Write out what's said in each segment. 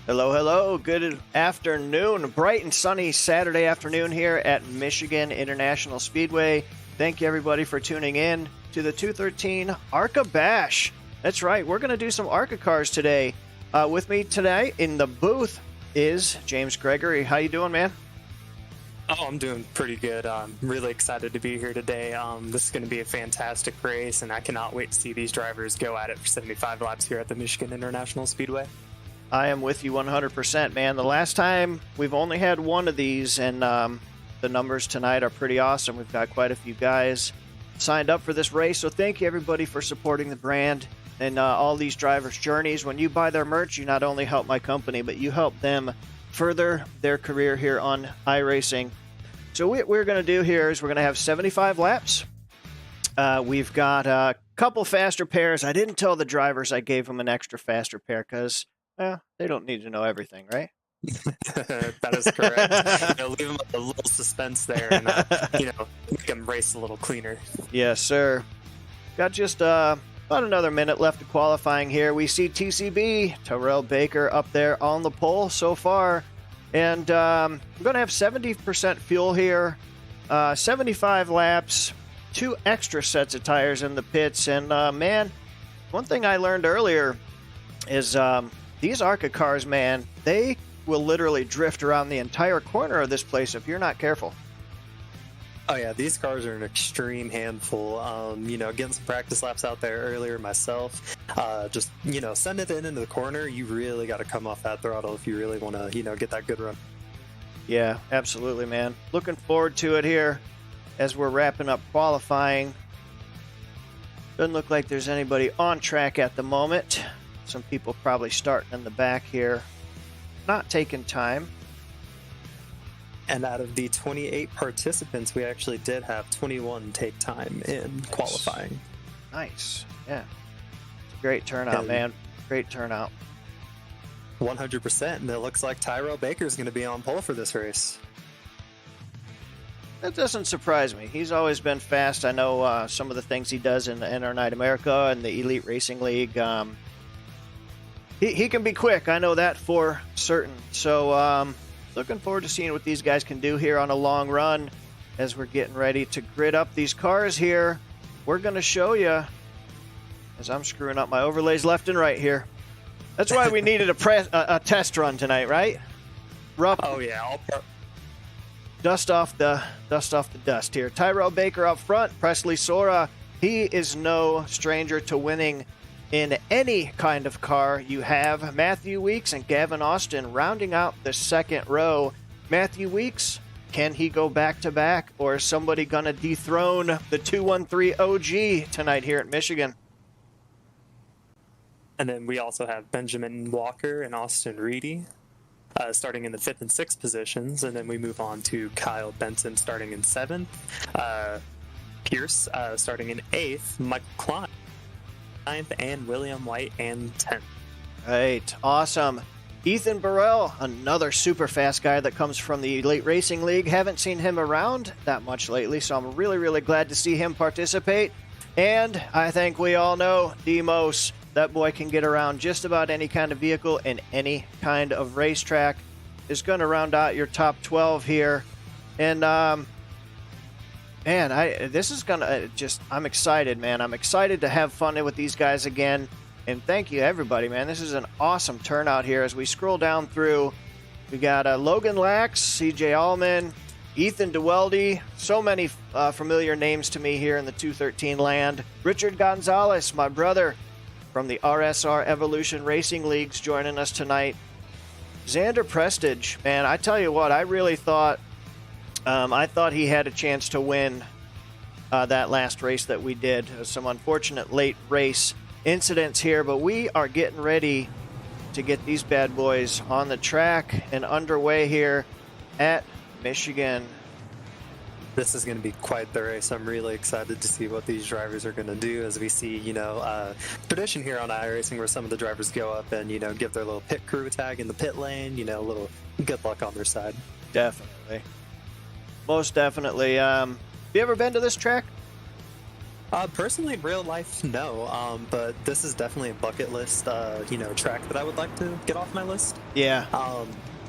Hello, hello. Good afternoon. Bright and sunny Saturday afternoon here at Michigan International Speedway. Thank you, everybody, for tuning in to the 213 ARCA Bash. That's right. We're going to do some ARCA cars today. With me today in the booth is James Gregory. How you doing, man? Oh, I'm doing pretty good. I'm really excited to be here today. This is going to be a fantastic race, and I cannot wait to see these drivers go at it for 75 laps here at the Michigan International Speedway. I am with you 100%, man. The last time we've only had one of these, and the numbers tonight are pretty awesome. We've got quite a few guys signed up for this race, so thank you, everybody, for supporting the brand and all these drivers' journeys. When you buy their merch, you not only help my company, but you help them further their career here on iRacing. So what we're going to do here is we're going to have 75 laps. We've got a couple faster pairs. I didn't tell the drivers I gave them an extra faster pair because they don't need to know everything, right? That is correct. Leave them a little suspense there and make them race a little cleaner. Yes, sir. Got just about another minute left of qualifying here. We see TCB, Terrell Baker, up there on the pole so far. And we're going to have 70% fuel here, 75 laps, 2 extra sets of tires in the pits. And, man, one thing I learned earlier is these ARCA cars, man, they will literally drift around the entire corner of this place if you're not careful. Oh, yeah, these cars are an extreme handful. Getting some practice laps out there earlier myself, send it into the corner. You really got to come off that throttle if you really want to, get that good run. Yeah, absolutely, man. Looking forward to it here as we're wrapping up qualifying. Doesn't look like there's anybody on track at the moment. Some people probably starting in the back here, not taking time. And out of the 28 participants, we actually did have 21 take time in qualifying. Nice. Yeah. It's a great turnout, man. Great turnout. 100%. And it looks like Tyrell Baker is going to be on pole for this race. That doesn't surprise me. He's always been fast. I know some of the things he does in our Night America and the Elite Racing League. He can be quick. I know that for certain. So, looking forward to seeing what these guys can do here on a long run as we're getting ready to grid up these cars here. We're going to show you, as I'm screwing up my overlays left and right here. That's why we needed a test run tonight, right? Rough. Oh, yeah. Dust off the dust here. Tyrell Baker up front. Presley Sora, he is no stranger to winning in any kind of car you have. Matthew Weeks and Gavin Austin rounding out the second row. Matthew Weeks, can he go back-to-back, or is somebody going to dethrone the 213 OG tonight here at Michigan? And then we also have Benjamin Walker and Austin Reedy starting in the 5th and 6th positions. And then we move on to Kyle Benson starting in 7th. Pierce starting in 8th. Michael Klein 9th, and William White and 10th. Right, awesome. Ethan Burrell, another super fast guy that comes from the Elite Racing League. Haven't seen him around that much lately, so I'm really, really glad to see him participate. And I think we all know Demos. That boy can get around just about any kind of vehicle in any kind of racetrack. Is going to round out your top 12 here. And, this is going to I'm excited, man. I'm excited to have fun with these guys again. And thank you, everybody, man. This is an awesome turnout here. As we scroll down through, we got Logan Lax, CJ Allman, Ethan DeWeldy. So many familiar names to me here in the 213 land. Richard Gonzalez, my brother from the RSR Evolution Racing Leagues, joining us tonight. Xander Prestige, man, I tell you what, I really thought he had a chance to win that last race that we did. Some unfortunate late race incidents here, but we are getting ready to get these bad boys on the track and underway here at Michigan. This is going to be quite the race. I'm really excited to see what these drivers are going to do, as we see, tradition here on iRacing where some of the drivers go up and, give their little pit crew tag in the pit lane, a little good luck on their side. Definitely. Most definitely. Have you ever been to this track? Personally, in real life, no. But this is definitely a bucket list, track that I would like to get off my list. Yeah.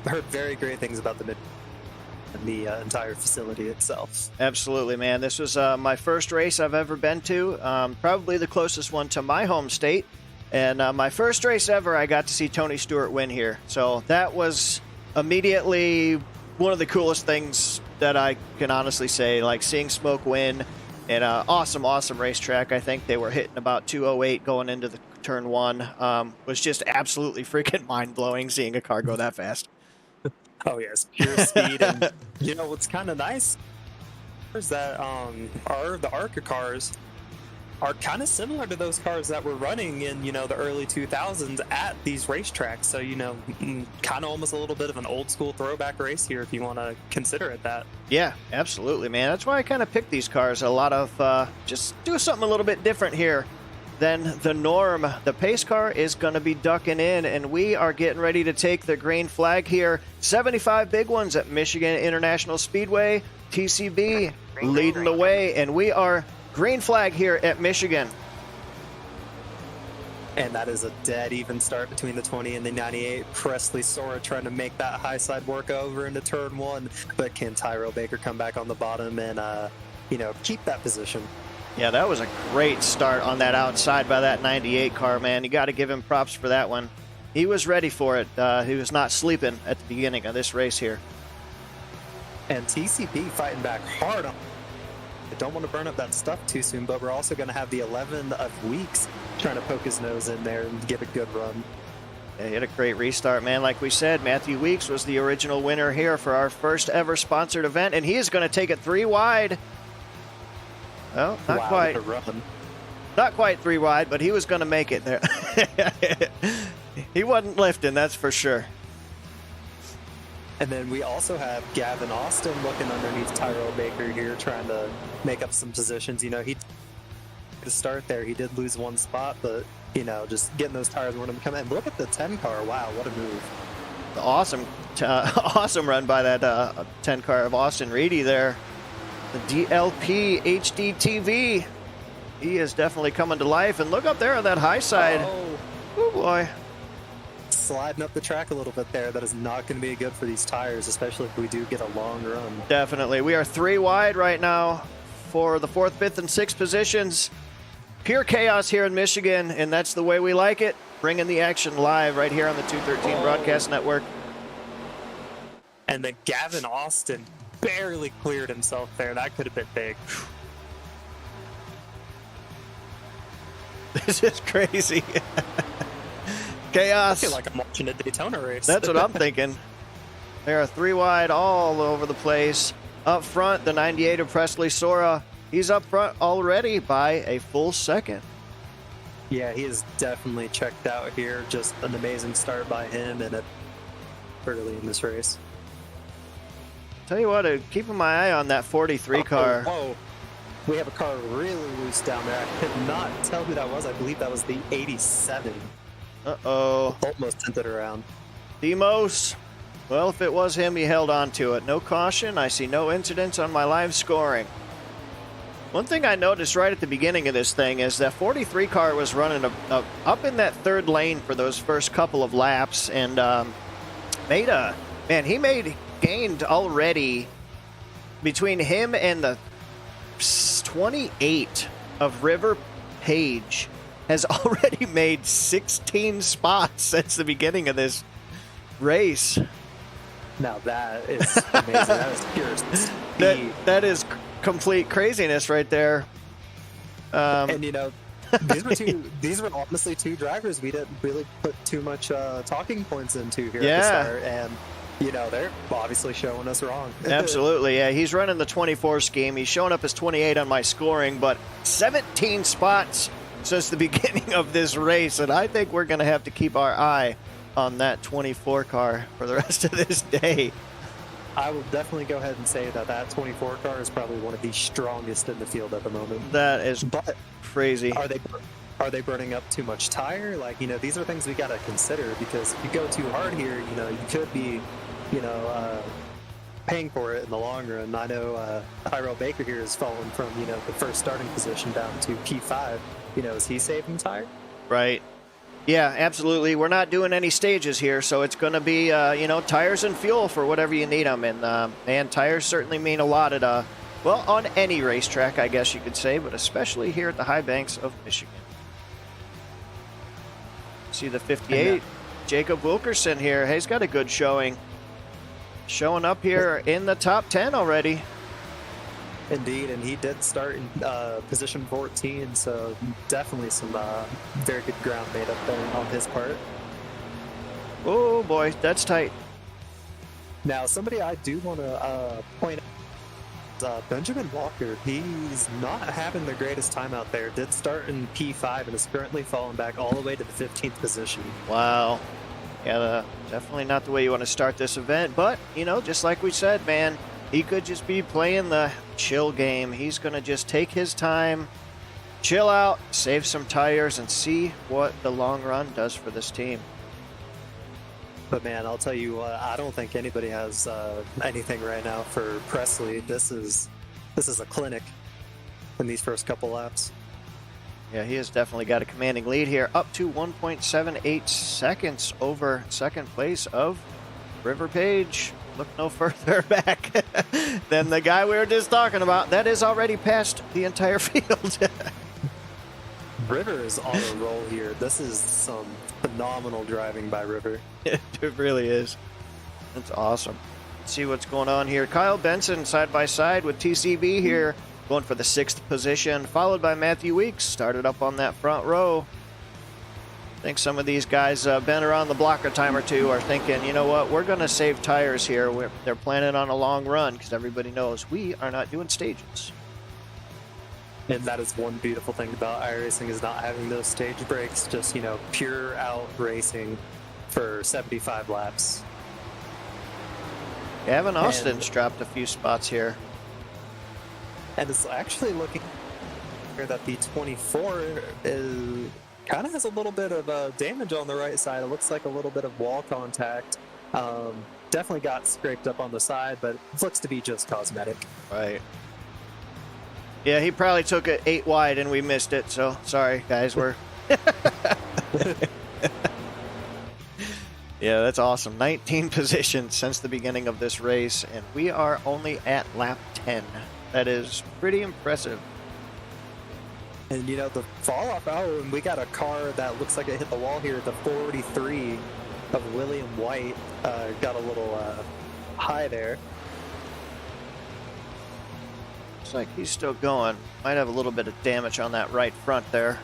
Heard very great things about the entire facility itself. Absolutely, man. This was my first race I've ever been to, probably the closest one to my home state. And my first race ever, I got to see Tony Stewart win here. So that was immediately one of the coolest things that I can honestly say, like seeing Smoke win and awesome racetrack. I think they were hitting about 208 going into the turn one. Was just absolutely freaking mind-blowing seeing a car go that fast. Oh yes, pure speed. And what's kind of nice is that the ARCA cars are kind of similar to those cars that were running in the early 2000s at these racetracks. So kind of almost a little bit of an old school throwback race here, if you want to consider it that. Yeah, absolutely, man. That's why I kind of picked these cars. A lot of just do something a little bit different here than the norm. The pace car is going to be ducking in, and we are getting ready to take the green flag here. 75 big ones at Michigan International Speedway. TCB leading the way, and we are green flag here at Michigan. And that is a dead even start between the 20 and the 98. Presley Sora trying to make that high side work over into turn one, but can Tyrell Baker come back on the bottom and keep that position? Yeah, that was a great start on that outside by that 98 car, man. You got to give him props for that one. He was ready for it. He was not sleeping at the beginning of this race here. And TCB fighting back hard. I don't want to burn up that stuff too soon, but we're also going to have the 11 of Weeks trying to poke his nose in there and give a good run. Yeah, he had a great restart, man. Like we said, Matthew Weeks was the original winner here for our first ever sponsored event, and he is going to take it 3 wide. Well, not quite. Not quite 3 wide, but he was going to make it there. He wasn't lifting, that's for sure. And then we also have Gavin Austin looking underneath Tyrell Baker here, trying to make up some positions. He to start there, he did lose 1 spot, but just getting those tires when them come in. Look at the 10 car. Wow, what a move! Awesome run by that 10 car of Austin Reedy there. The DLP HD TV. He is definitely coming to life. And look up there on that high side. Oh boy. Sliding up the track a little bit there. That is not going to be good for these tires, especially if we do get a long run. Definitely. We are 3 wide right now for the 4th, 5th, and 6th positions. Pure chaos here in Michigan, and that's the way we like it. Bringing the action live right here on the 213 Broadcast Network. And then Gavin Austin barely cleared himself there. That could have been big. This is crazy. Chaos. I feel like I'm watching a Daytona race. That's what I'm thinking. They are 3 wide all over the place. Up front, the 98 of Presley Sora. He's up front already by a full second. Yeah, he is definitely checked out here. Just an amazing start by him and early in this race. Tell you what, keeping my eye on that 43 car. Oh, we have a car really loose down there. I could not tell who that was. I believe that was the 87. Uh-oh. Almost sent it around. Demos. Well, if it was him, he held on to it. No caution. I see no incidents on my live scoring. One thing I noticed right at the beginning of this thing is that 43 car was running up in that 3rd lane for those first couple of laps, and gained already between him and the 28 of River Page has already made 16 spots since the beginning of this race. Now that is amazing. That is pure speed. That is complete craziness right there. And these were honestly 2 drivers we didn't really put too much talking points into here at the start, and they're obviously showing us wrong. Absolutely, yeah. He's running the 24 scheme. He's showing up as 28 on my scoring, but 17 spots since the beginning of this race, and I think we're going to have to keep our eye on that 24 car for the rest of this day. I will definitely go ahead and say that 24 car is probably one of the strongest in the field at the moment. That is crazy. Are they burning up too much tire? These are things we got to consider, because if you go too hard here, you could be, paying for it in the long run. I know Tyrell Baker here has fallen from, you know, the first starting position down to P5. You know, is he saving tire? Right. Yeah, absolutely. We're not doing any stages here, so it's going to be, you know, tires and fuel for whatever you need them. And, man, tires certainly mean a lot at, well, on any racetrack, I guess you could say, but especially here at the high banks of Michigan. See the 58, Jacob Wilkerson here. He's got a good showing. Showing up here in the top 10 already. Indeed, and he did start in position 14, so definitely some very good ground made up there on his part. Oh boy, that's tight. Now, somebody I do want to point out is Benjamin Walker. He's not having the greatest time out there. Did start in P5 and is currently falling back all the way to the 15th position. Wow. Yeah, definitely not the way you want to start this event, but, you know, just like we said, man, he could just be playing the chill game. He's going to just take his time, chill out, save some tires, and see what the long run does for this team. But man, I'll tell you what, I don't think anybody has anything right now for Presley. This is a clinic in these first couple laps. Yeah, he has definitely got a commanding lead here, up to 1.78 seconds over second place of River Page. Look no further back than the guy we were just talking about. That is already past the entire field. River is on a roll here. This is some phenomenal driving by River. It really is. That's awesome. Let's see what's going on here. Kyle Benson side by side with TCB here, going for the 6th position, followed by Matthew Weeks, started up on that front row. I think some of these guys been around the block a time or two are thinking, you know what, we're going to save tires here. They're planning on a long run because everybody knows we are not doing stages. And that is one beautiful thing about iRacing is not having those stage breaks, just, you know, pure out racing for 75 laps. Gavin Austin's dropped a few spots here. And it's actually looking here that the 24 is kind of has a little bit of damage on the right side. It looks like a little bit of wall contact. Definitely got scraped up on the side, but it looks to be just cosmetic. Right. Yeah, he probably took it 8 wide and we missed it, so sorry, guys. We're Yeah, that's awesome. 19 positions since the beginning of this race, and we are only at lap 10. That is pretty impressive. And you know, the fall off hour, we got a car that looks like it hit the wall here. The 43 of William White got a little high there. Looks like he's still going. Might have a little bit of damage on that right front there.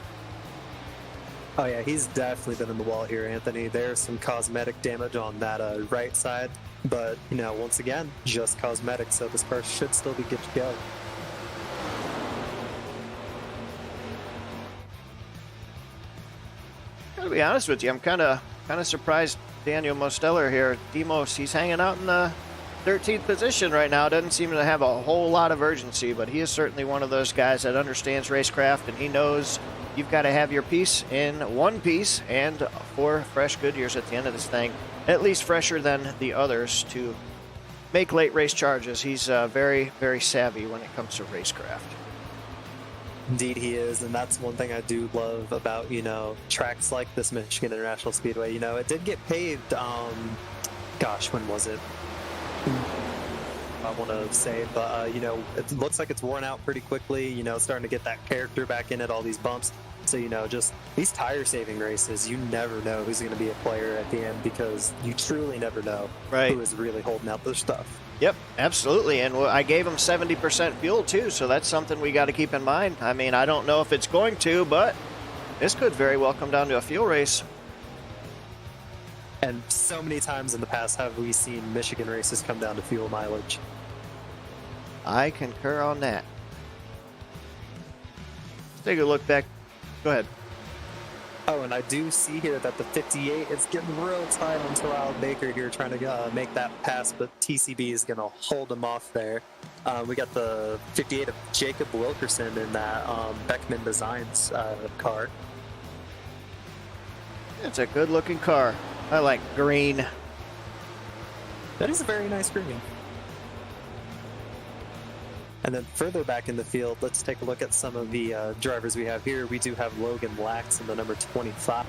Oh yeah, he's definitely been in the wall here, Anthony. There's some cosmetic damage on that right side, but you know, once again, just cosmetic, so this car should still be good to go. Gotta be honest with you, I'm kind of surprised Daniel Mosteller here. Demos, he's hanging out in the 13th position right now. Doesn't seem to have a whole lot of urgency, but he is certainly one of those guys that understands racecraft, and he knows you've got to have your piece in one piece and 4 fresh Goodyears at the end of this thing, at least fresher than the others, to make late race charges. He's very, very savvy when it comes to racecraft. Indeed he is, and that's one thing I do love about, you know, tracks like this Michigan International Speedway. You know, it did get paved, gosh, when was it? I want to say, but, you know, it looks like it's worn out pretty quickly, you know, starting to get that character back in it, all these bumps. So, you know, just these tire-saving races, you never know who's going to be a player at the end because you truly never know who is really holding out their stuff. Yep, absolutely. And I gave him 70% fuel, too, so that's something we got to keep in mind. I mean, I don't know if it's going to, but this could very well come down to a fuel race. And so many times in the past have we seen Michigan races come down to fuel mileage. I concur on that. Let's take a look back. Go ahead. Oh, and I do see here that the 58 is getting real tight on Terrell Baker here, trying to make that pass, but TCB is going to hold him off there. We got the 58 of Jacob Wilkerson in that Beckman Designs car. It's a good-looking car. I like green. That is a very nice green. And then further back in the field, let's take a look at some of the drivers we have here. We do have Logan Lax in the number 25.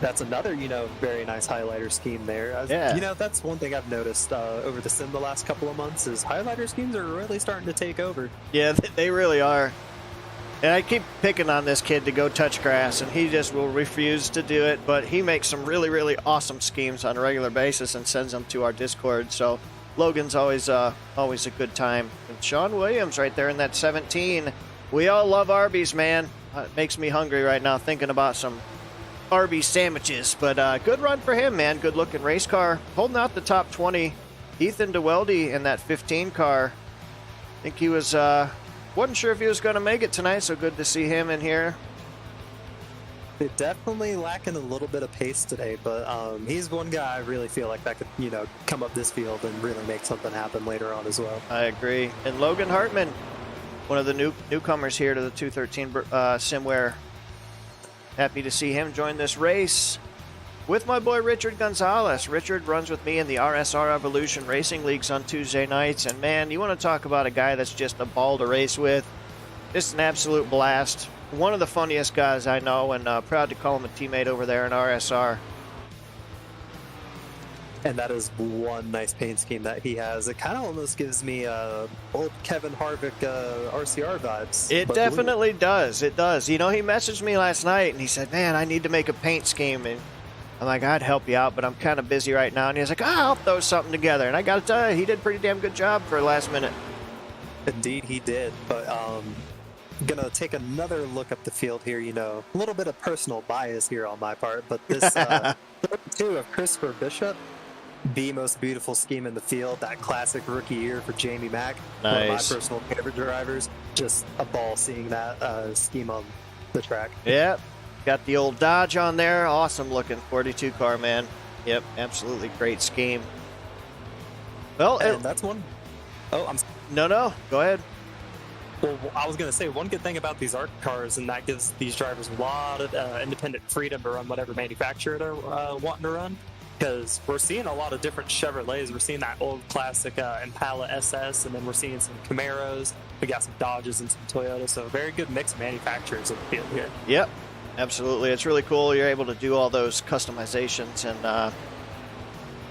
That's another, very nice highlighter scheme there. Yeah. That's one thing I've noticed over the sim the last couple of months is highlighter schemes are really starting to take over. Yeah, they really are. And I keep picking on this kid to go touch grass, and he just will refuse to do it. But he makes some really, really awesome schemes on a regular basis and sends them to our Discord. So Logan's always a good time. And Sean Williams right there in that 17. We all love Arby's, man. It makes me hungry right now thinking about some Arby's sandwiches. But good run for him, man. Good looking race car. Holding out the top 20. Ethan DeWeldy in that 15 car. I think he was... wasn't sure if he was going to make it tonight, so good to see him in here. They're definitely lacking a little bit of pace today, but he's one guy I really feel like that could, come up this field and really make something happen later on as well. I agree. And Logan Hartman, one of the newcomers here to the 213 SimWear. Happy to see him join this race with my boy Richard Gonzalez. Richard runs with me in the RSR Evolution Racing Leagues on Tuesday nights. And man, you want to talk about a guy that's just a ball to race with. Just an absolute blast. One of the funniest guys I know, and proud to call him a teammate over there in RSR. And that is one nice paint scheme that he has. It kind of almost gives me old Kevin Harvick RCR vibes. It definitely does. It does. He messaged me last night and he said, man, I need to make a paint scheme. And I'm like, I'd help you out, but I'm kind of busy right now. And he's like, I'll throw something together. And I got to tell you, he did a pretty damn good job for last minute. Indeed, he did. But gonna take another look up the field here. A little bit of personal bias here on my part, but this 32 of Christopher Bishop, the most beautiful scheme in the field. That classic rookie year for Jamie Mack, nice. One of my personal favorite drivers. Just a ball seeing that scheme on the track. Yep, got the old Dodge on there. Awesome looking 42 car, man. Yep, absolutely great scheme. Well, and that's one. Oh, no, go ahead. Well, I was going to say one good thing about these ARCA cars, and that gives these drivers a lot of independent freedom to run whatever manufacturer they're wanting to run, because we're seeing a lot of different Chevrolets. We're seeing that old classic Impala SS, and then we're seeing some Camaros. We got some Dodges and some Toyotas, so a very good mix of manufacturers in the field here. Yep, absolutely. It's really cool. You're able to do all those customizations, and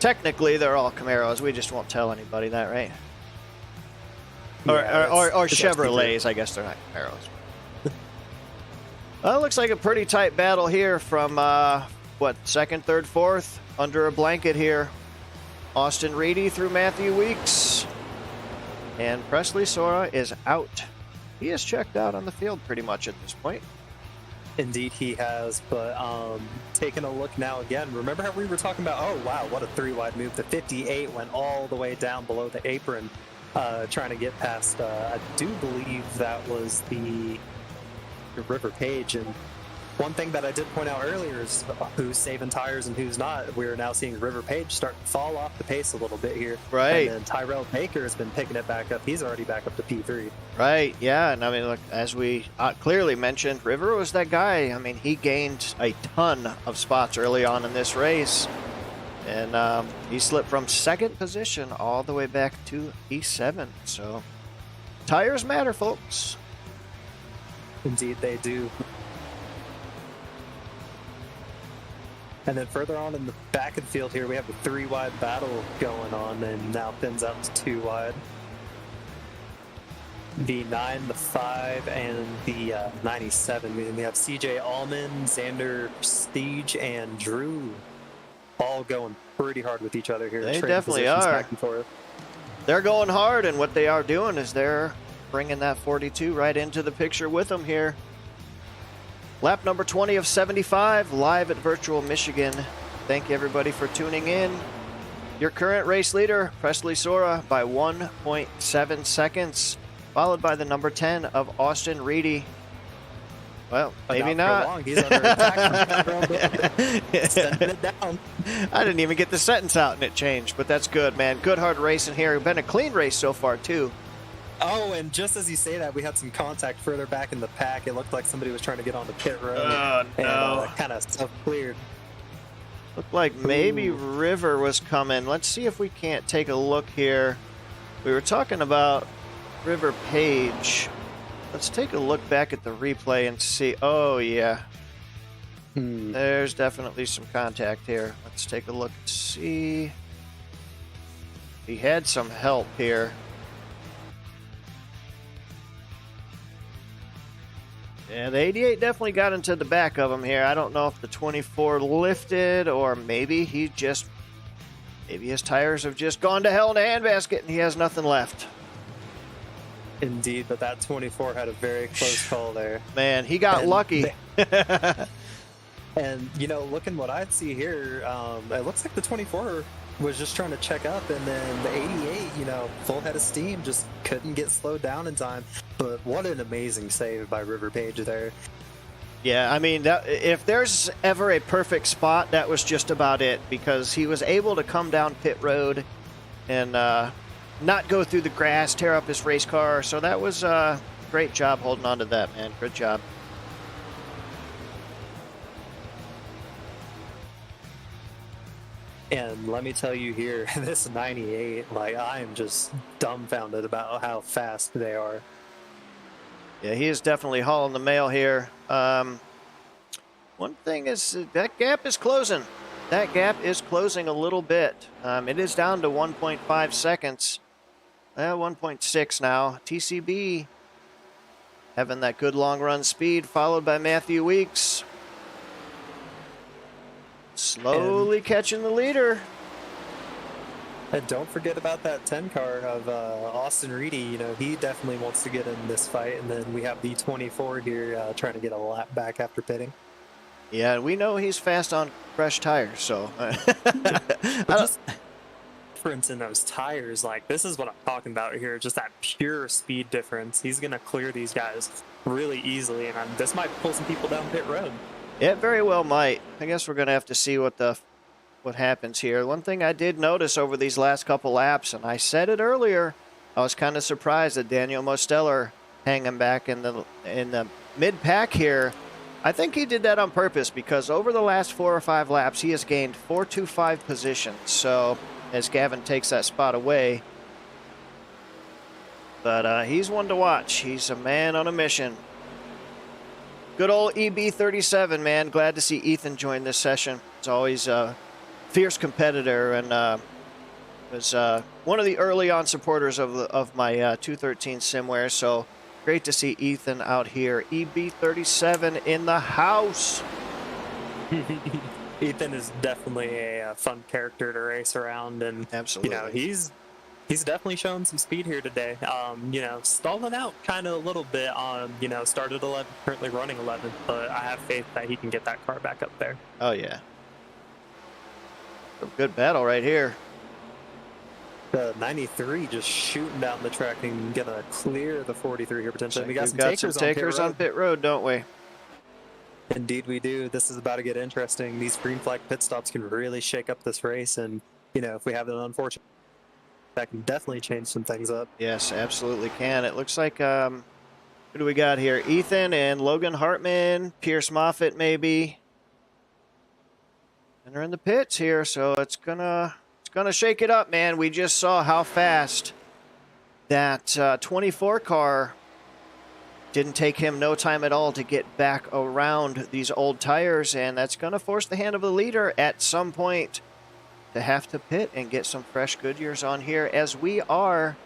technically they're all Camaros. We just won't tell anybody that, right? Yeah, or Chevrolets, I guess they're not Camaros. Well, it looks like a pretty tight battle here from, second, third, fourth, under a blanket here. Austin Reedy through Matthew Weeks. And Presley Sora is out. He is checked out on the field pretty much at this point. Indeed he has, but taking a look now again, remember how we were talking about, oh wow, what a 3-wide move. The 58 went all the way down below the apron. Trying to get past, I do believe that was the River Page. And one thing that I did point out earlier is who's saving tires and who's not. We're now seeing River Page start to fall off the pace a little bit here. Right. And then Tyrell Baker has been picking it back up. He's already back up to P3. Right, yeah. And I mean, look, as we clearly mentioned, River was that guy. I mean, he gained a ton of spots early on in this race. And he slipped from second position all the way back to P7. So tires matter, folks. Indeed they do. And then further on in the back of the field here, we have a 3-wide battle going on, and now thins out to 2-wide. The 9, the 5, and the 97. We have CJ Allman, Xander Prestige, and Drew all going pretty hard with each other here. They definitely are. Back and forth. They're going hard, and what they are doing is they're bringing that 42 right into the picture with them here. Lap number 20 of 75, live at Virtual Michigan. Thank you, everybody, for tuning in. Your current race leader, Presley Sora, by 1.7 seconds, followed by the number 10 of Austin Reedy. Well, maybe not. He's under attack. Sending it down. I didn't even get the sentence out, and it changed, but that's good, man. Good hard racing here. Been a clean race so far, too. Oh, and just as you say that, we had some contact further back in the pack. It looked like somebody was trying to get on the pit road. Oh, no. And kind of self-cleared. Looked like maybe River was coming. Let's see if we can't take a look here. We were talking about River Page. Let's take a look back at the replay and see. Oh, yeah. There's definitely some contact here. Let's take a look and see. He had some help here. Yeah, the 88 definitely got into the back of him here. I don't know if the 24 lifted or maybe his tires have just gone to hell in a handbasket and he has nothing left. Indeed, but that 24 had a very close call there. Man, he got lucky. And, you know, looking what I see here, it looks like the 24 was just trying to check up, and then the 88, you know, full head of steam, just couldn't get slowed down in time. But what an amazing save by River Page there. Yeah, I mean, if there's ever a perfect spot, that was just about it, because he was able to come down pit road and not go through the grass, tear up his race car. So that was a great job holding on to that, man. Good job. And let me tell you here, this 98, like, I am just dumbfounded about how fast they are. Yeah, he is definitely hauling the mail here. One thing is that gap is closing. That gap is closing a little bit. It is down to 1.5 seconds. 1.6 now. TCB having that good long run speed, followed by Matthew Weeks. Slowly catching the leader. And don't forget about that 10 car of Austin Reedy. You know, he definitely wants to get in this fight. And then we have the 24 here trying to get a lap back after pitting. Yeah, we know he's fast on fresh tires, so. Just difference in those tires, like, this is what I'm talking about here. Just that pure speed difference. He's going to clear these guys really easily. And this might pull some people down pit road. It very well might. I guess we're going to have to see what happens here. One thing I did notice over these last couple laps, and I said it earlier, I was kind of surprised that Daniel Mosteller hanging back in the mid-pack here. I think he did that on purpose because over the last 4 or 5 laps, he has gained 4 to 5 positions. So as Gavin takes that spot away, but he's one to watch. He's a man on a mission. Good old EB37, man. Glad to see Ethan join this session. He's always a fierce competitor and was one of the early on supporters of my 213 SimWear. So great to see Ethan out here. EB37 in the house. Ethan is definitely a fun character to race around, and absolutely, you know, he's definitely showing some speed here today. You know, stalling out kind of a little bit on, you know, started 11th, currently running 11th, but I have faith that he can get that car back up there. Oh, yeah. A good battle right here. The 93 just shooting down the track and gonna clear the 43 here potentially. We got some takers on pit road, don't we? Indeed we do. This is about to get interesting. These green flag pit stops can really shake up this race, and, you know, if we have an unfortunate, that can definitely change some things up. Yes, absolutely can. It looks like, who do we got here? Ethan and Logan Hartman, Pierce Moffitt maybe. And they're in the pits here, so it's gonna shake it up, man. We just saw how fast that 24 car didn't take him no time at all to get back around these old tires, and that's gonna force the hand of the leader at some point to have to pit and get some fresh Goodyears on here, as we are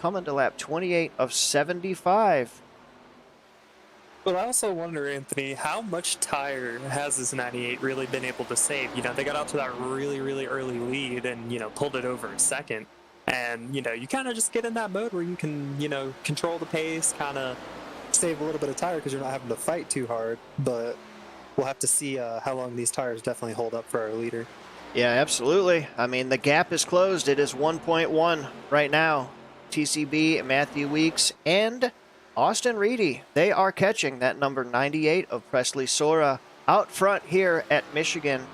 coming to lap 28 of 75. But I also wonder, Anthony, how much tire has this 98 really been able to save? You know, they got out to that really, really early lead and, you know, pulled it over a second. And, you know, you kind of just get in that mode where you can, you know, control the pace, kind of save a little bit of tire because you're not having to fight too hard. But we'll have to see how long these tires definitely hold up for our leader. Yeah, absolutely. I mean, the gap is closed. It is 1.1 right now. TCB, Matthew Weeks, and Austin Reedy. They are catching that number 98 of Presley Sora out front here at Michigan.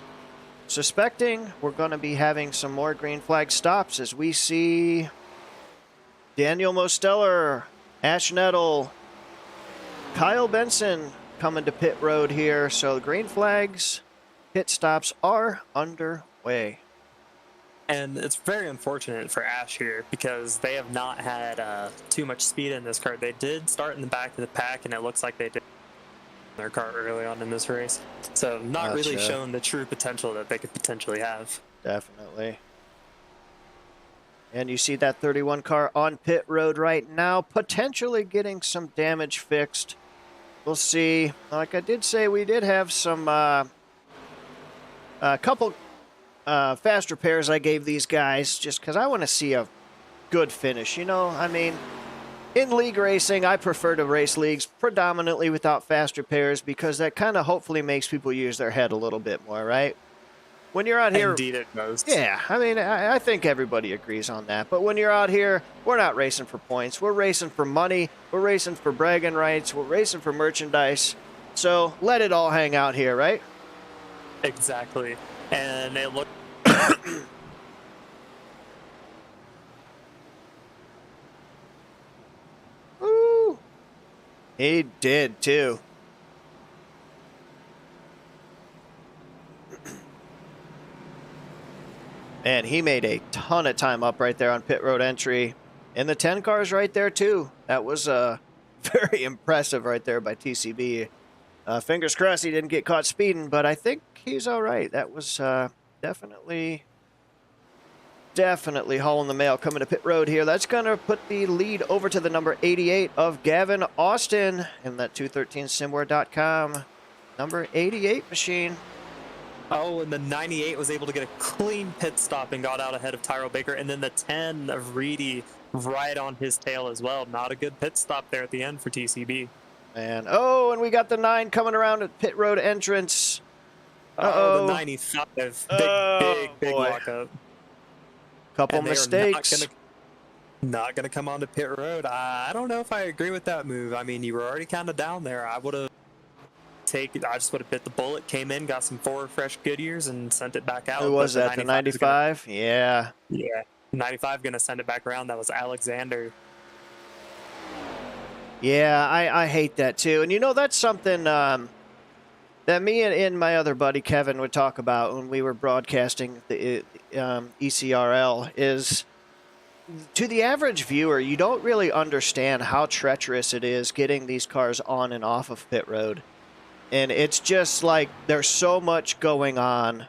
Suspecting we're going to be having some more green flag stops as we see Daniel Mosteller, Ash Nettle, Kyle Benson coming to pit road here. So the green flags, pit stops are underway. And it's very unfortunate for Ash here because they have not had too much speed in this car. They did start in the back of the pack, and it looks like they did their car early on in this race. So not really shown the true potential that they could potentially have. Definitely. And you see that 31 car on pit road right now, potentially getting some damage fixed. We'll see. Like I did say, we did have some a couple fast repairs I gave these guys just because I want to see a good finish. You know, I mean, in league racing, I prefer to race leagues predominantly without fast repairs because that kind of hopefully makes people use their head a little bit more, right? When you're out here... Indeed it does. Yeah, I mean, I think everybody agrees on that. But when you're out here, we're not racing for points. We're racing for money. We're racing for bragging rights. We're racing for merchandise. So let it all hang out here, right? Exactly. And it looked... Ooh. He did, too. And he made a ton of time up right there on pit road entry. And the 10 cars right there, too. That was very impressive right there by TCB. Fingers crossed he didn't get caught speeding, but I think he's all right. That was definitely haul in the mail coming to pit road here. That's going to put the lead over to the number 88 of Gavin Austin in that 213SimWear.com number 88 machine. Oh, and the 98 was able to get a clean pit stop and got out ahead of Tyrell Baker. And then the 10 of Reedy right on his tail as well. Not a good pit stop there at the end for TCB. And oh, and we got the 9 coming around at pit road entrance. Uh-oh. The 95. Big walk-up. Couple mistakes. Not gonna come onto pit road. I don't know if I agree with that move. I mean, you were already kind of down there. I just would have bit the bullet, came in, got some 4 fresh Goodyears, and sent it back out. Who was that? The 95? Yeah. Yeah. 95 gonna send it back around. That was Alexander. Yeah, I hate that too. And you know, that's something that me and my other buddy Kevin would talk about when we were broadcasting the ECRL is, to the average viewer, you don't really understand how treacherous it is getting these cars on and off of pit road. And it's just like there's so much going on.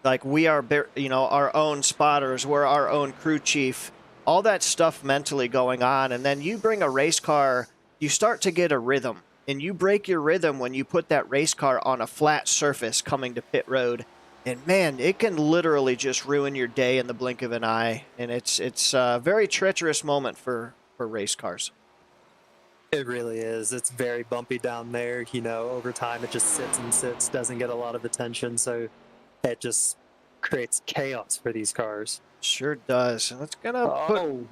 Like we are, you know, our own spotters, we're our own crew chief, all that stuff mentally going on. And then you bring a race car, you start to get a rhythm. And you break your rhythm when you put that race car on a flat surface coming to pit road. And man, it can literally just ruin your day in the blink of an eye. And it's a very treacherous moment for race cars. It really is. It's very bumpy down there. You know, over time it just sits and sits, doesn't get a lot of attention. So it just creates chaos for these cars. Sure does. And it's going to put...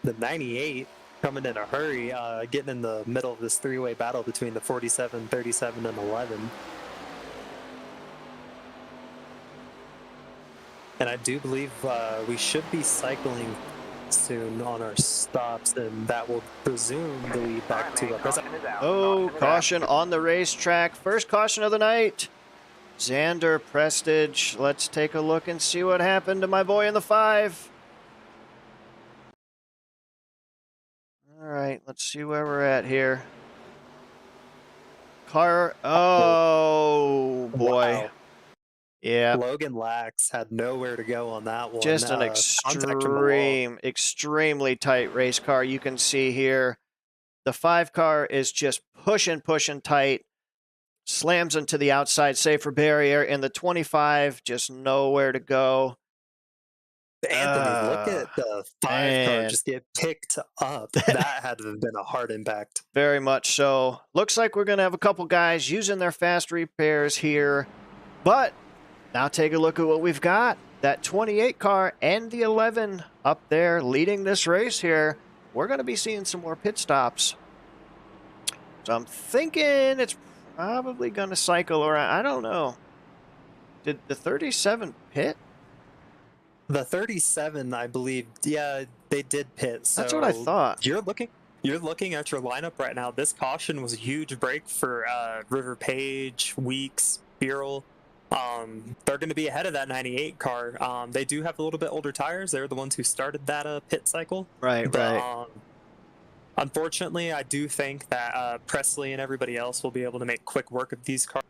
The 98 coming in a hurry, getting in the middle of this 3-way battle between the 47, 37, and 11. And I do believe we should be cycling soon on our stops, and that will resume the lead back to us. Oh, caution on the racetrack. First caution of the night. Xander Prestige. Let's take a look and see what happened to my boy in the 5. All right, let's see where we're at here. Oh, boy. Wow. Yeah. Logan Lax had nowhere to go on that one. Just an extremely tight race car. You can see here the 5 car is just pushing tight, slams into the outside safer barrier, and the 25 just nowhere to go. Anthony, look at the 5 car just get picked up. That had to have been a hard impact. Very much so. Looks like we're going to have a couple guys using their fast repairs here, but now take a look at what we've got. That 28 car and the 11 up there leading this race here. We're going to be seeing some more pit stops. So I'm thinking it's probably going to cycle around. I don't know. Did the 37 pit? The 37, I believe, yeah, they did pit. So that's what I thought. You're looking at your lineup right now. This caution was a huge break for River Page, Weeks, Beerle. They're going to be ahead of that 98 car. They do have a little bit older tires. They're the ones who started that pit cycle. Right, But, right. unfortunately, I do think that Presley and everybody else will be able to make quick work of these cars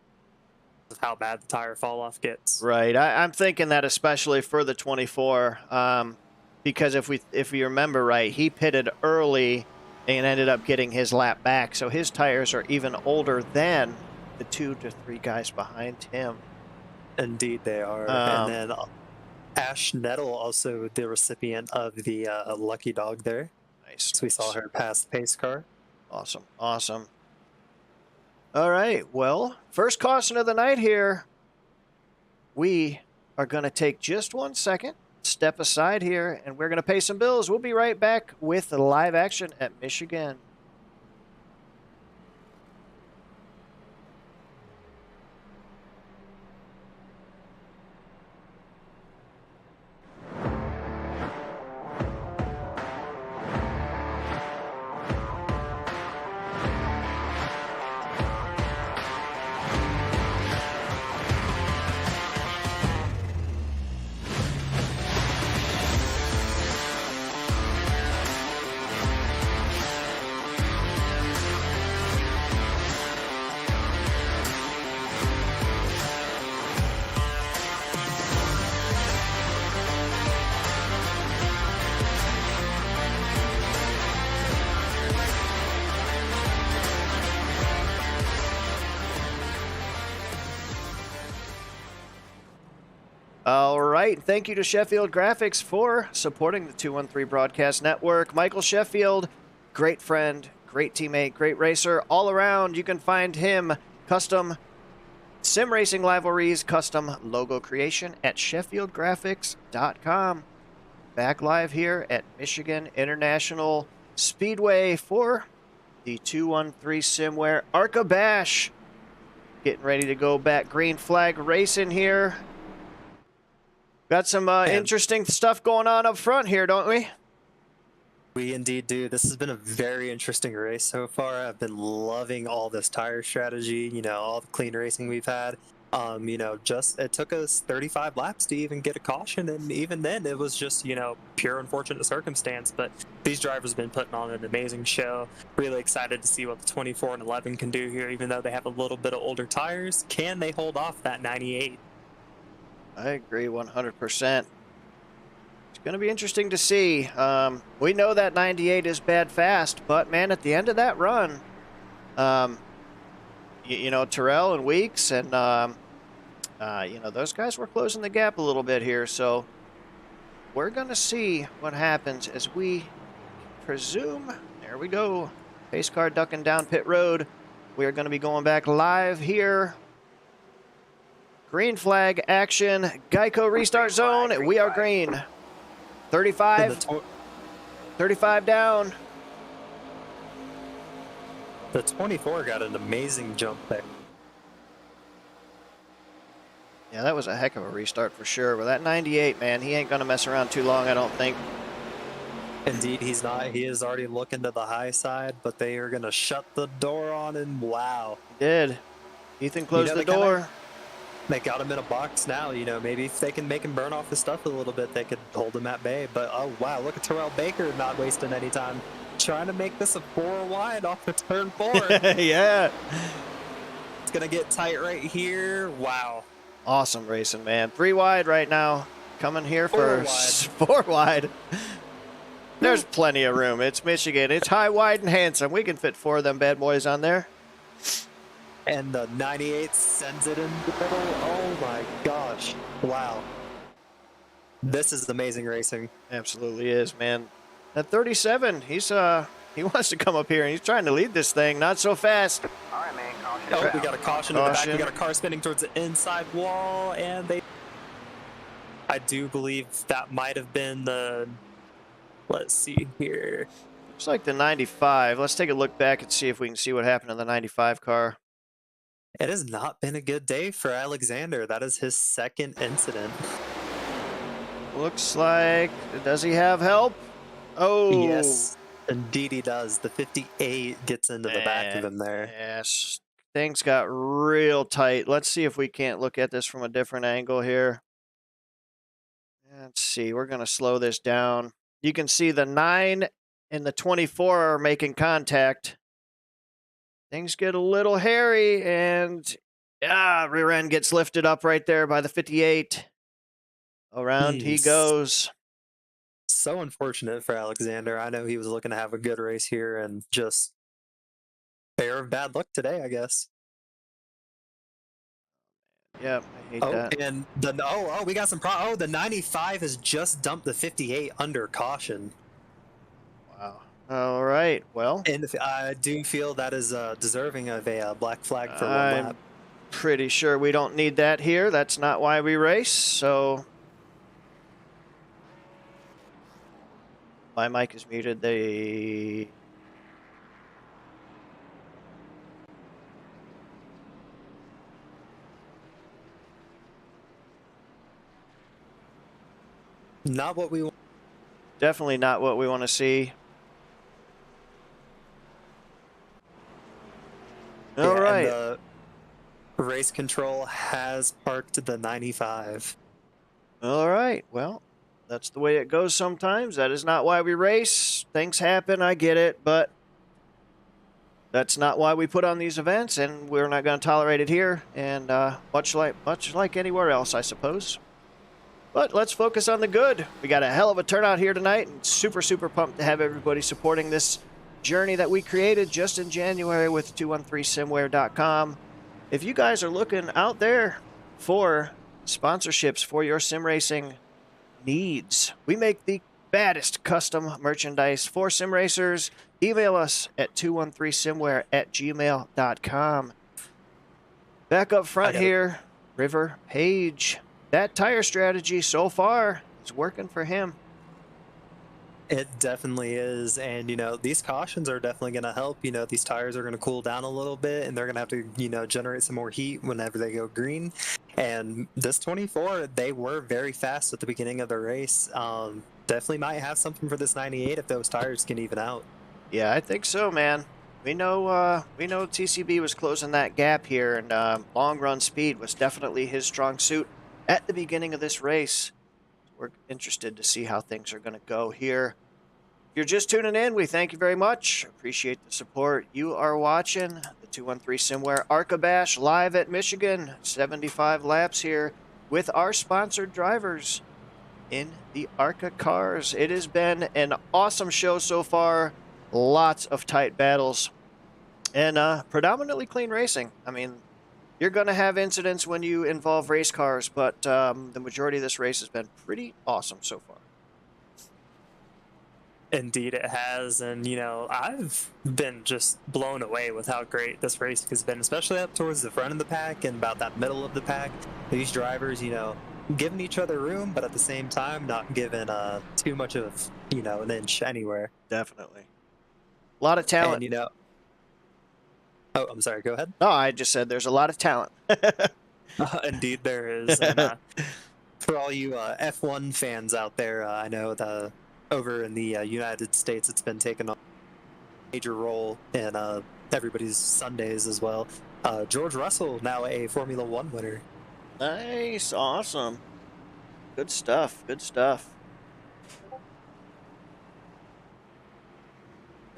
of how bad the tire fall off gets. Right. I'm thinking that especially for the 24, because if you remember right, he pitted early and ended up getting his lap back. So his tires are even older than the 2 to 3 guys behind him. Indeed, they are. And then Ash Nettle, also the recipient of the Lucky Dog there. Nice. So we saw her pass the pace car. Awesome. Awesome. All right. Well, first caution of the night here. We are going to take just 1 second, step aside here, and we're going to pay some bills. We'll be right back with the live action at Michigan. All right. Thank you to Sheffield Graphics for supporting the 213 Broadcast Network. Michael Sheffield, great friend, great teammate, great racer all around. You can find him custom sim racing rivalries, custom logo creation at SheffieldGraphics.com. Back live here at Michigan International Speedway for the 213SimWear ARCA Bash. Getting ready to go back green flag racing here. Got some interesting stuff going on up front here, don't we? We indeed do. This has been a very interesting race so far. I've been loving all this tire strategy, you know, all the clean racing we've had. You know, just it took us 35 laps to even get a caution, and even then it was just, you know, pure unfortunate circumstance. But these drivers have been putting on an amazing show. Really excited to see what the 24 and 11 can do here, even though they have a little bit of older tires. Can they hold off that 98? I agree 100%. It's going to be interesting to see. We know that 98 is bad fast, but man, at the end of that run, you know, Terrell and Weeks and, you know, those guys were closing the gap a little bit here. So we're going to see what happens as we presume. There we go. Pace car ducking down pit road. We are going to be going back live here. Green flag action. Geico restart zone. We are green. 35. 35 down. The 24 got an amazing jump there. Yeah, that was a heck of a restart for sure. But that 98, man, he ain't going to mess around too long, I don't think. Indeed, he's not. He is already looking to the high side, but they are going to shut the door on him. Wow. He did. Ethan closed the door. They got him in a box now, you know, maybe if they can make him burn off his stuff a little bit, they could hold him at bay. But, oh, wow, look at Terrell Baker not wasting any time. Trying to make this a 4 wide off the turn 4. Yeah. It's going to get tight right here. Wow. Awesome racing, man. 3 wide right now. Coming here for 4 wide. There's plenty of room. It's Michigan. It's high, wide, and handsome. We can fit 4 of them bad boys on there. And the 98 sends it in the middle. Oh my gosh. Wow. This is amazing racing. Absolutely is, man. At 37, he's he wants to come up here and he's trying to lead this thing. Not so fast. All right, man. Caution. Oh, we got a caution in the back. We got a car spinning towards the inside wall, and they... I do believe that might have been the... Let's see here. Looks like the 95. Let's take a look back and see if we can see what happened to the 95 car. It has not been a good day for Alexander. That is his second incident. Looks like... Does he have help? Oh. Yes, indeed he does. The 58 gets into the back of him there. Yes. things got real tight. Let's see if we can't look at this from a different angle here. Let's see. We're going to slow this down. You can see the 9 and the 24 are making contact. Things get a little hairy, and rear end gets lifted up right there by the 58. Around he goes. So unfortunate for Alexander. I know he was looking to have a good race here, and just bear of bad luck today, I guess. Yep, I hate that. And we got some the 95 has just dumped the 58 under caution. Wow. All right. Well, and I do feel that is deserving of a black flag for one lap. Pretty sure we don't need that here. That's not why we race. So my mic is muted. Not what we want. Definitely not what we want to see. All right. The race control has parked the 95. All right. Well, that's the way it goes sometimes. That is not why we race. Things happen. I get it. But that's not why we put on these events, and we're not going to tolerate it here. And much like anywhere else, I suppose. But let's focus on the good. We got a hell of a turnout here tonight, and super, super pumped to have everybody supporting this journey that we created just in January with 213SimWear.com. If you guys are looking out there for sponsorships for your sim racing needs, we make the baddest custom merchandise for sim racers. Email us at 213simwear@gmail.com. Back up front here, River Page. That tire strategy so far is working for him. It definitely is. And, these cautions are definitely going to help. These tires are going to cool down a little bit, and they're going to have to, generate some more heat whenever they go green. And this 24, they were very fast at the beginning of the race. Definitely might have something for this 98 if those tires can even out. Yeah, I think so, man. We know TCB was closing that gap here, and long run speed was definitely his strong suit at the beginning of this race. We're interested to see how things are going to go here. If you're just tuning in, we thank you very much. Appreciate the support. You are watching the 213SimWear ARCA Bash live at Michigan. 75 laps here with our sponsored drivers in the ARCA cars. It has been an awesome show so far. Lots of tight battles and predominantly clean racing. I mean, you're going to have incidents when you involve race cars, but the majority of this race has been pretty awesome so far. Indeed, it has. And, I've been just blown away with how great this race has been, especially up towards the front of the pack and about that middle of the pack. These drivers, giving each other room, but at the same time, not giving too much of, an inch anywhere. Definitely. A lot of talent. And, oh, I'm sorry. Go ahead. No, I just said there's a lot of talent. Indeed, there is. And, for all you F1 fans out there, I know over in the United States, it's been taking a major role in everybody's Sundays as well. George Russell, now a Formula One winner. Nice. Awesome. Good stuff. Good stuff.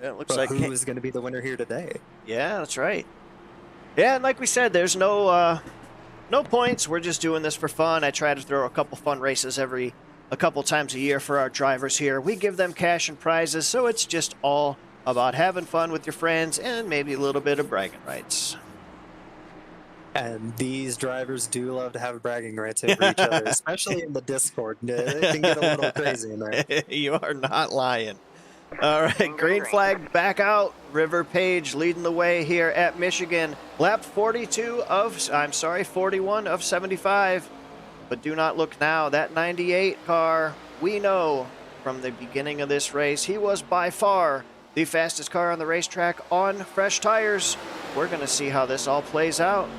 Yeah, it looks like who is going to be the winner here today? Yeah, that's right. Yeah, and like we said, there's no points. We're just doing this for fun. I try to throw a couple fun races a couple times a year for our drivers here. We give them cash and prizes, so it's just all about having fun with your friends and maybe a little bit of bragging rights. And these drivers do love to have bragging rights over each other, especially in the Discord. It can get a little crazy in there. You are not lying. All right, green flag back out. River Page leading the way here at Michigan. Lap 41 of 75. But do not look now. That 98 car, we know from the beginning of this race, he was by far the fastest car on the racetrack on fresh tires. We're going to see how this all plays out.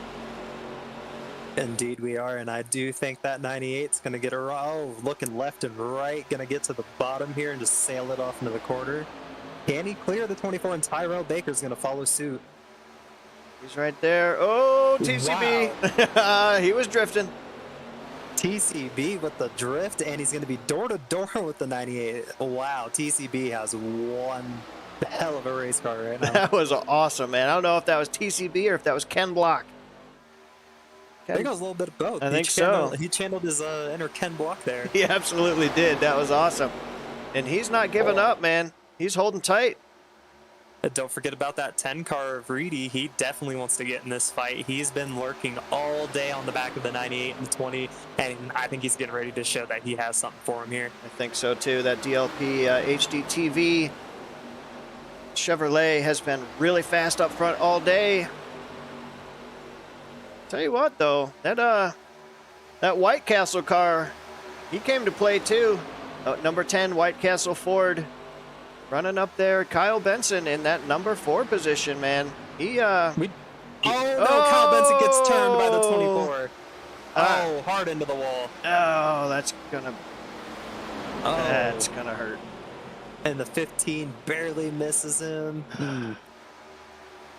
Indeed we are, and I do think that 98's going to get looking left and right, going to get to the bottom here and just sail it off into the corner. Can he clear the 24, and Tyrell Baker's going to follow suit? He's right there. Oh, TCB. Wow. He was drifting. TCB with the drift, and he's going to be door-to-door with the 98. Wow, TCB has one hell of a race car right now. That was awesome, man. I don't know if that was TCB or if that was Ken Block. I think it was a little bit of both. I think so. He channeled his inner Ken Block there. He absolutely did. That was awesome. And he's not giving up, man. He's holding tight. And don't forget about that 10 car of Reedy. He definitely wants to get in this fight. He's been lurking all day on the back of the 98 and the 20, and I think he's getting ready to show that he has something for him here. I think so, too. That DLP HDTV Chevrolet has been really fast up front all day. Tell you what, though, that White Castle car, he came to play, too. Number 10 White Castle Ford. Running up there, Kyle Benson in that number 4 position, man. Kyle Benson gets turned by the 24. Hard into the wall. Oh, that's gonna hurt. And the 15 barely misses him.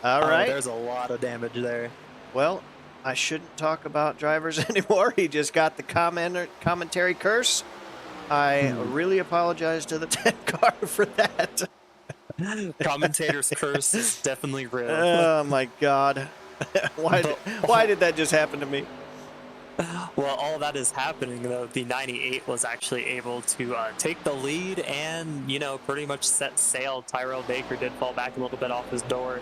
All right. There's a lot of damage there. Well, I shouldn't talk about drivers anymore. He just got the commentary curse. I really apologize to the 10 car for that. Commentator's curse is definitely real. Oh my God. Why did that just happen to me? Well, all that is happening, though, the 98 was actually able to take the lead and, pretty much set sail. Tyrell Baker did fall back a little bit off his door.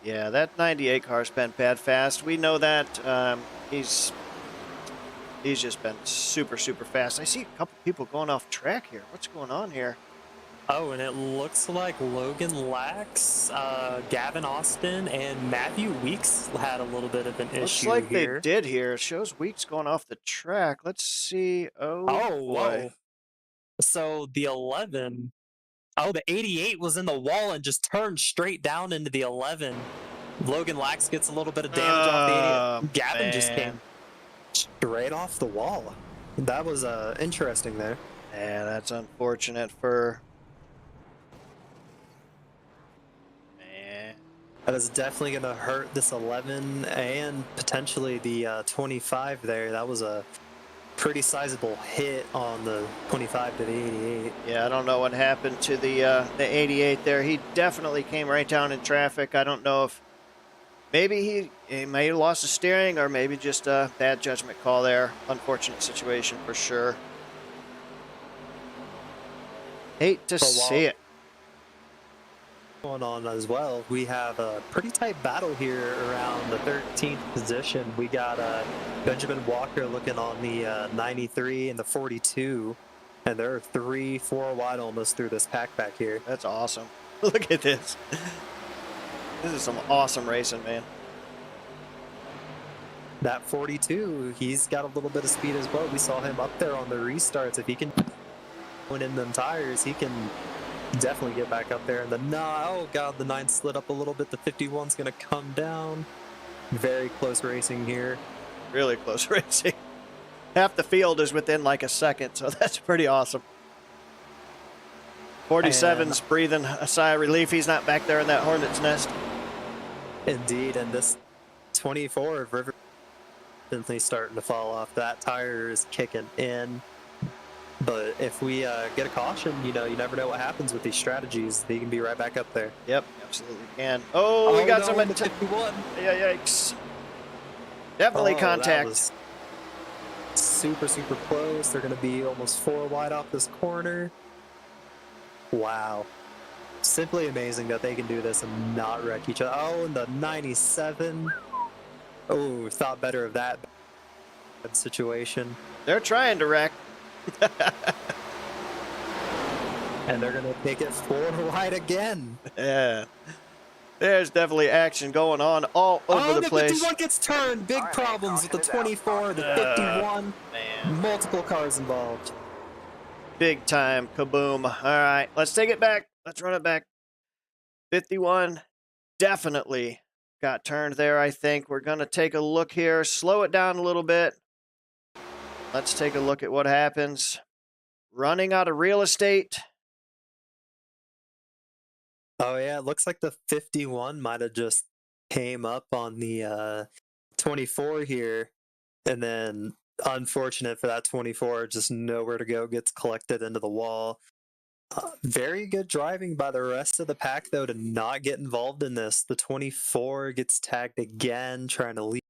Yeah, that 98 car's been bad fast. We know that. He's just been super, super fast. I see a couple people going off track here. What's going on here? Oh, and it looks like Logan Lax, Gavin Austin, and Matthew Weeks had a little bit of an issue Looks like here. they did here. It shows Weeks going off the track. Let's see. Oh boy. Whoa. So the 11. Oh, the 88 was in the wall and just turned straight down into the 11. Logan Lax gets a little bit of damage off the 88. Gavin just came straight off the wall. That was interesting there. Yeah, that's unfortunate for... Man. That is definitely going to hurt this 11 and potentially the 25 there. That was a pretty sizable hit on the 25 to the 88. Yeah, I don't know what happened to the 88 there. He definitely came right down in traffic. I don't know if maybe he may have lost the steering or maybe just a bad judgment call there. Unfortunate situation for sure. Hate to see it. Going on as well, we have a pretty tight battle here around the 13th position. We got Benjamin Walker looking on the 93 and the 42, and they're 3-4 wide almost through this pack back here. That's awesome. Look at this. This is some awesome racing, man. That 42, he's got a little bit of speed as well. We saw him up there on the restarts. If he can win in them tires, he can definitely get back up there. And oh god, the 9 slid up a little bit. The 51's gonna come down. Very close racing here. Really close racing. Half the field is within like a second, so that's pretty awesome. 47's breathing a sigh of relief. He's not back there in that hornet's nest. Indeed, and this 24 of River definitely starting to fall off. That tire is kicking in. But if we get a caution, you never know what happens with these strategies. They can be right back up there. Yep, absolutely can. Oh, we got some... 51. Yeah, yikes. Definitely contact. That was super, super close. They're going to be almost 4 wide off this corner. Wow. Simply amazing that they can do this and not wreck each other. Oh, and the 97. Oh, thought better of that situation. They're trying to wreck. And they're going to take it 4 wide again. Yeah. There's definitely action going on all over the place. The 51 gets turned. Big problems with the 24, the 51. Man. Multiple cars involved. Big time kaboom. All right, let's take it back. Let's run it back. 51 definitely got turned there, I think. We're going to take a look here. Slow it down a little bit. Let's take a look at what happens. Running out of real estate. Oh yeah, it looks like the 51 might have just came up on the 24 here, and then unfortunate for that 24, just nowhere to go, gets collected into the wall. Very good driving by the rest of the pack though to not get involved in this. The 24 gets tagged again, trying to leave,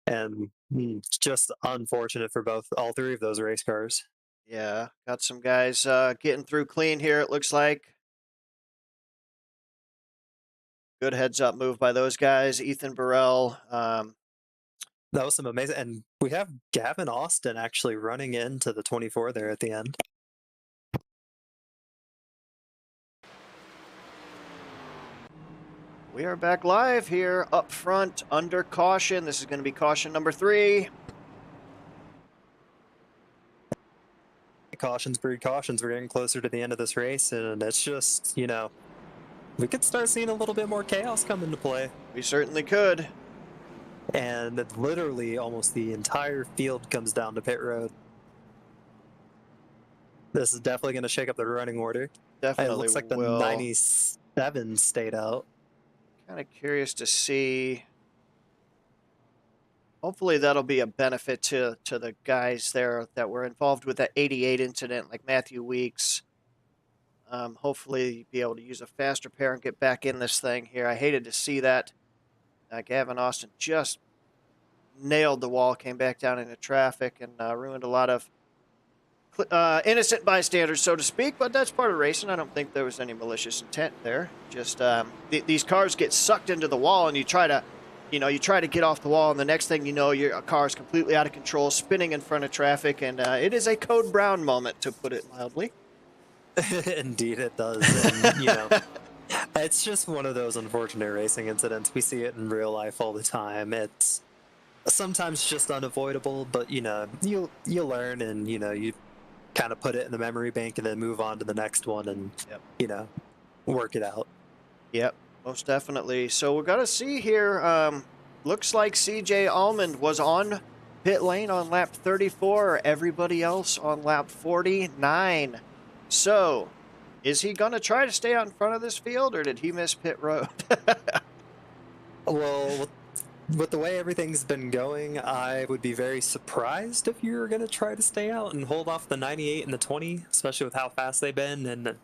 and just unfortunate for all three of those race cars. Yeah, got some guys getting through clean here, it looks like. Good heads up move by those guys. Ethan Burrell. That was some amazing, and we have Gavin Austin actually running into the 24 there at the end. We are back live here up front under caution. This is going to be caution number 3. Cautions breed cautions. We're getting closer to the end of this race, and it's just, we could start seeing a little bit more chaos come into play. We certainly could. And literally almost the entire field comes down to pit road. This is definitely going to shake up the running order. Definitely It looks like will. the 97 stayed out. Kind of curious to see. Hopefully that'll be a benefit to the guys there that were involved with that 88 incident, like Matthew Weeks. Hopefully be able to use a faster pair and get back in this thing here. I hated to see that. Gavin Austin just nailed the wall, came back down into traffic, and ruined a lot of innocent bystanders, so to speak, but that's part of racing. I don't think there was any malicious intent there. Just these cars get sucked into the wall, and you try to get off the wall, and the next thing you know, your car is completely out of control, spinning in front of traffic, and it is a Code Brown moment, to put it mildly. Indeed, it does. And, it's just one of those unfortunate racing incidents. We see it in real life all the time. It's sometimes just unavoidable, but you learn, and you kind of put it in the memory bank and then move on to the next one, and work it out. Yep, most definitely. So we're gonna see here. Looks like CJ Almond was on pit lane on lap 34. Everybody else on lap 49. So, is he gonna try to stay out in front of this field, or did he miss pit road? Well, with the way everything's been going, I would be very surprised if you were going to try to stay out and hold off the 98 and the 20, especially with how fast they've been and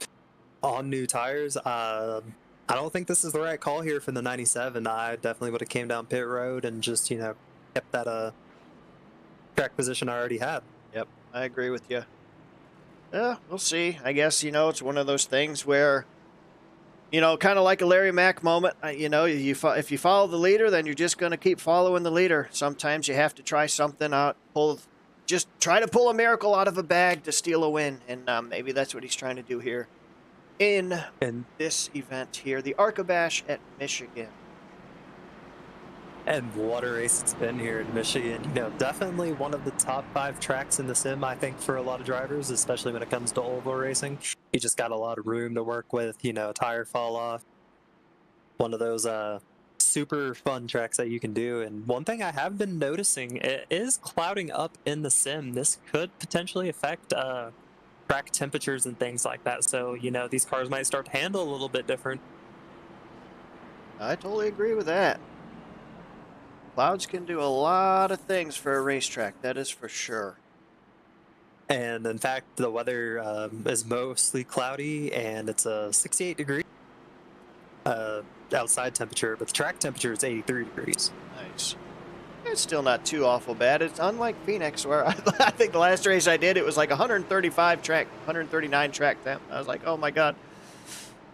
on new tires. I don't think this is the right call here for the 97. I definitely would have came down pit road and just, kept that track position I already had. Yep, I agree with you. Yeah, we'll see. I guess, it's one of those things where, kind of like a Larry Mack moment, if you follow the leader, then you're just going to keep following the leader. Sometimes you have to try something out, just try to pull a miracle out of a bag to steal a win, and maybe that's what he's trying to do here in this event here, the ARCA Bash at Michigan. And what a race it's been here in Michigan. Definitely one of the top 5 tracks in the sim, I think, for a lot of drivers, especially when it comes to oval racing. You just got a lot of room to work with, tire fall off. One of those super fun tracks that you can do. And one thing I have been noticing, it is clouding up in the sim. This could potentially affect track temperatures and things like that. So, these cars might start to handle a little bit different. I totally agree with that. Clouds can do a lot of things for a racetrack, that is for sure. And in fact, the weather is mostly cloudy, and it's a 68 degree outside temperature, but the track temperature is 83 degrees. Nice. It's still not too awful bad. It's unlike Phoenix, where I think the last race I did, it was like 139 track temp. I was like, oh my God.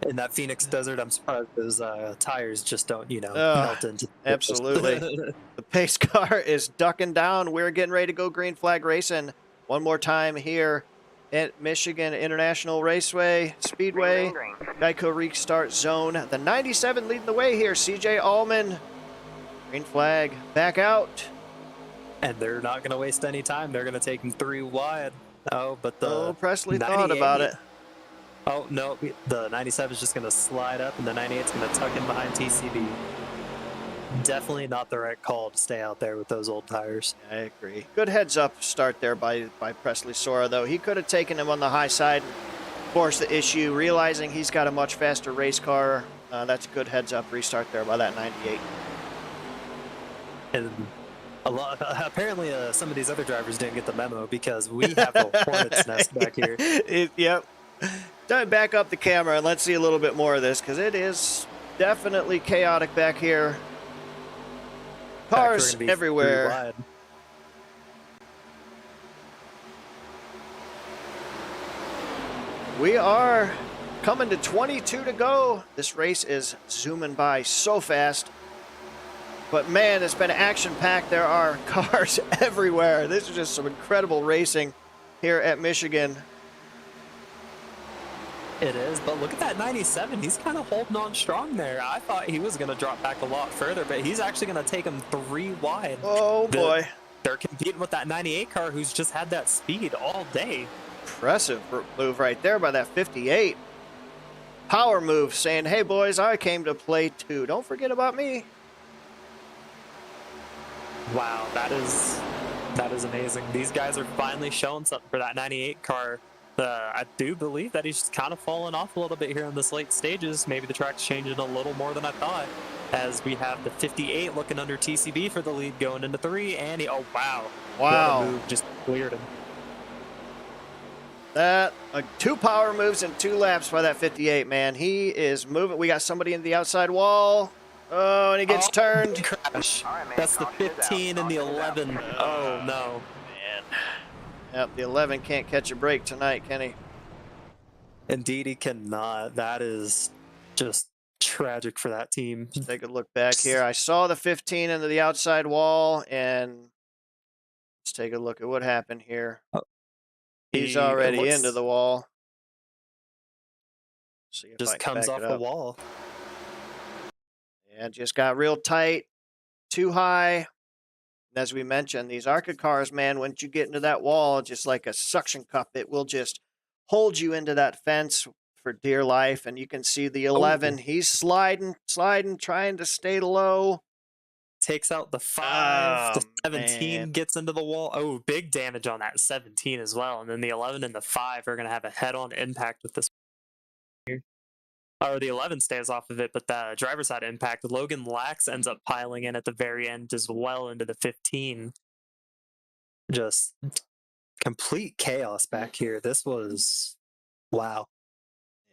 In that Phoenix desert, I'm surprised those tires just don't, melt into. Absolutely. The pace car is ducking down. We're getting ready to go green flag racing one more time here at Michigan International Raceway Speedway. Geico restart zone. The 97 leading the way here. CJ Allman. Green flag back out. And they're not going to waste any time. They're going to take him 3 wide. Oh, but Presley thought about it. Oh, no, the 97 is just going to slide up, and the 98 is going to tuck in behind TCB. Definitely not the right call to stay out there with those old tires. I agree. Good heads-up start there by Presley Sora, though. He could have taken him on the high side, force the issue, realizing he's got a much faster race car. That's a good heads-up restart there by that 98. And apparently some of these other drivers didn't get the memo because we have a hornet's nest back here. Yep. Time back up the camera and let's see a little bit more of this because it is definitely chaotic back here. Cars everywhere. We are coming to 22 to go. This race is zooming by so fast. But man, it's been action-packed. There are cars everywhere. This is just some incredible racing here at Michigan. It is, but look at that 97. He's kind of holding on strong there. I thought he was going to drop back a lot further, but he's actually going to take him 3 wide. Oh, boy. They're competing with that 98 car who's just had that speed all day. Impressive move right there by that 58. Power move saying, hey, boys, I came to play too. Don't forget about me. Wow, that is amazing. These guys are finally showing something for that 98 car. I do believe that he's kind of fallen off a little bit here in this late stages. Maybe the track's changing a little more than I thought, as we have the 58 looking under TCB for the lead going into 3, and he, oh wow, what a move, just cleared him. That 2 power moves and 2 laps by that 58, man. He is moving. We got somebody in the outside wall. Oh, and he gets turned. Crash. That's the 15 and the 11. Oh no. Man. Yep, the 11 can't catch a break tonight, can he? Indeed, he cannot. That is just tragic for that team. Let's take a look back here. I saw the 15 into the outside wall, and let's take a look at what happened here. He's already into the wall. See if just comes off the wall. Yeah, just got real tight, too high. As we mentioned, these ARCA cars, man, once you get into that wall, just like a suction cup, it will just hold you into that fence for dear life. And you can see the 11. He's sliding, trying to stay low. Takes out the 5. The 17 gets into the wall. Oh, big damage on that 17 as well. And then the 11 and the 5 are going to have a head-on impact with this. Or the 11 stays off of it, but the driver's side impact, Logan Lax ends up piling in at the very end as well into the 15. Just complete chaos back here. This was, wow.